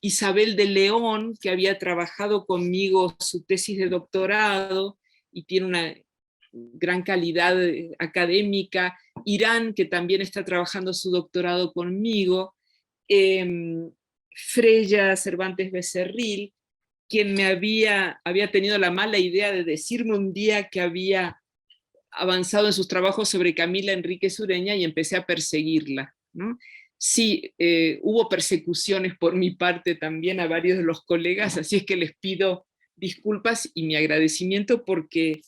Isabel de León, que había trabajado conmigo su tesis de doctorado y tiene gran calidad académica, Irán, que también está trabajando su doctorado conmigo, Freya Cervantes Becerril, quien me había tenido la mala idea de decirme un día que había avanzado en sus trabajos sobre Camila Enríquez Ureña y empecé a perseguirla, ¿no? Sí, hubo persecuciones por mi parte también a varios de los colegas, así es que les pido disculpas y mi agradecimiento porque,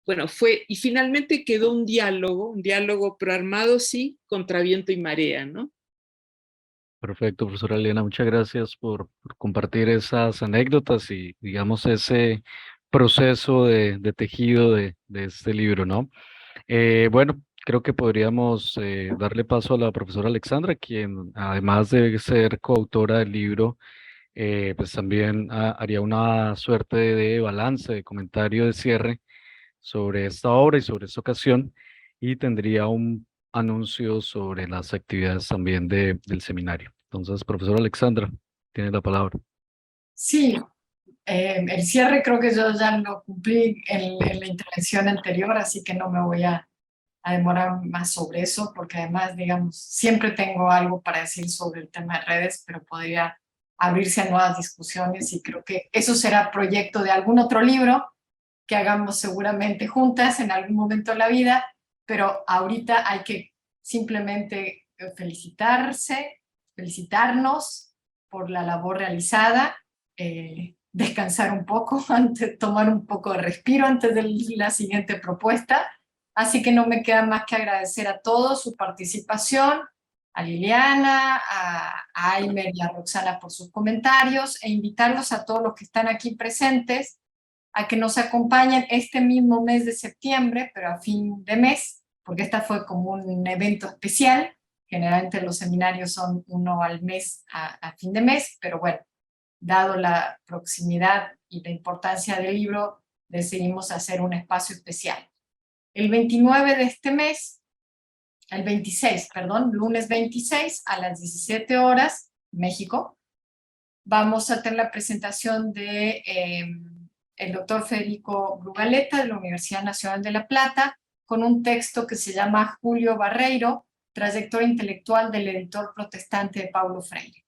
bueno, y finalmente quedó un diálogo proarmado, sí, contra viento y marea, ¿no?
Perfecto, profesora Elena, muchas gracias por compartir esas anécdotas y, digamos, ese proceso de tejido de este libro, ¿no? Bueno, creo que podríamos darle paso a la profesora Alexandra, quien además de ser coautora del libro, pues también haría una suerte de balance, de comentario de cierre sobre esta obra y sobre esta ocasión, y tendría un anuncio sobre las actividades también del seminario. Entonces, profesora Alexandra, tiene la palabra.
Sí, el cierre creo que yo ya lo cumplí en la intervención anterior, así que no me voy a demorar más sobre eso, porque además, digamos, siempre tengo algo para decir sobre el tema de redes, pero podría abrirse a nuevas discusiones y creo que eso será proyecto de algún otro libro que hagamos seguramente juntas en algún momento de la vida, pero ahorita hay que simplemente felicitarnos por la labor realizada, descansar un poco, tomar un poco de respiro antes de la siguiente propuesta. Así que no me queda más que agradecer a todos su participación, a Liliana, a Aimer y a Roxana por sus comentarios, e invitarlos a todos los que están aquí presentes a que nos acompañen este mismo mes de septiembre, pero a fin de mes, porque esta fue como un evento especial. Generalmente los seminarios son uno al mes a fin de mes, pero bueno, dado la proximidad y la importancia del libro, decidimos hacer un espacio especial. El 29 de este mes, el 26, perdón, lunes 26 a las 17 horas, México, vamos a tener la presentación de el doctor Federico Brugaleta de la Universidad Nacional de La Plata, con un texto que se llama Julio Barreiro, trayectoria intelectual del editor protestante de Paulo Freire.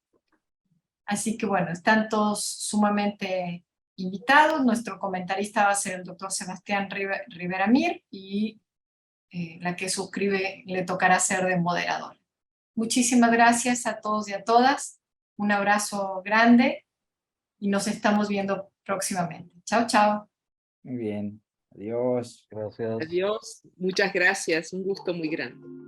Así que bueno, están todos sumamente invitados. Nuestro comentarista va a ser el doctor Sebastián Rivera Mir y la que suscribe le tocará ser de moderador. Muchísimas gracias a todos y a todas. Un abrazo grande y nos estamos viendo próximamente. Chao, chao.
Muy bien. Adiós.
Gracias.
Adiós, muchas gracias, un gusto muy grande.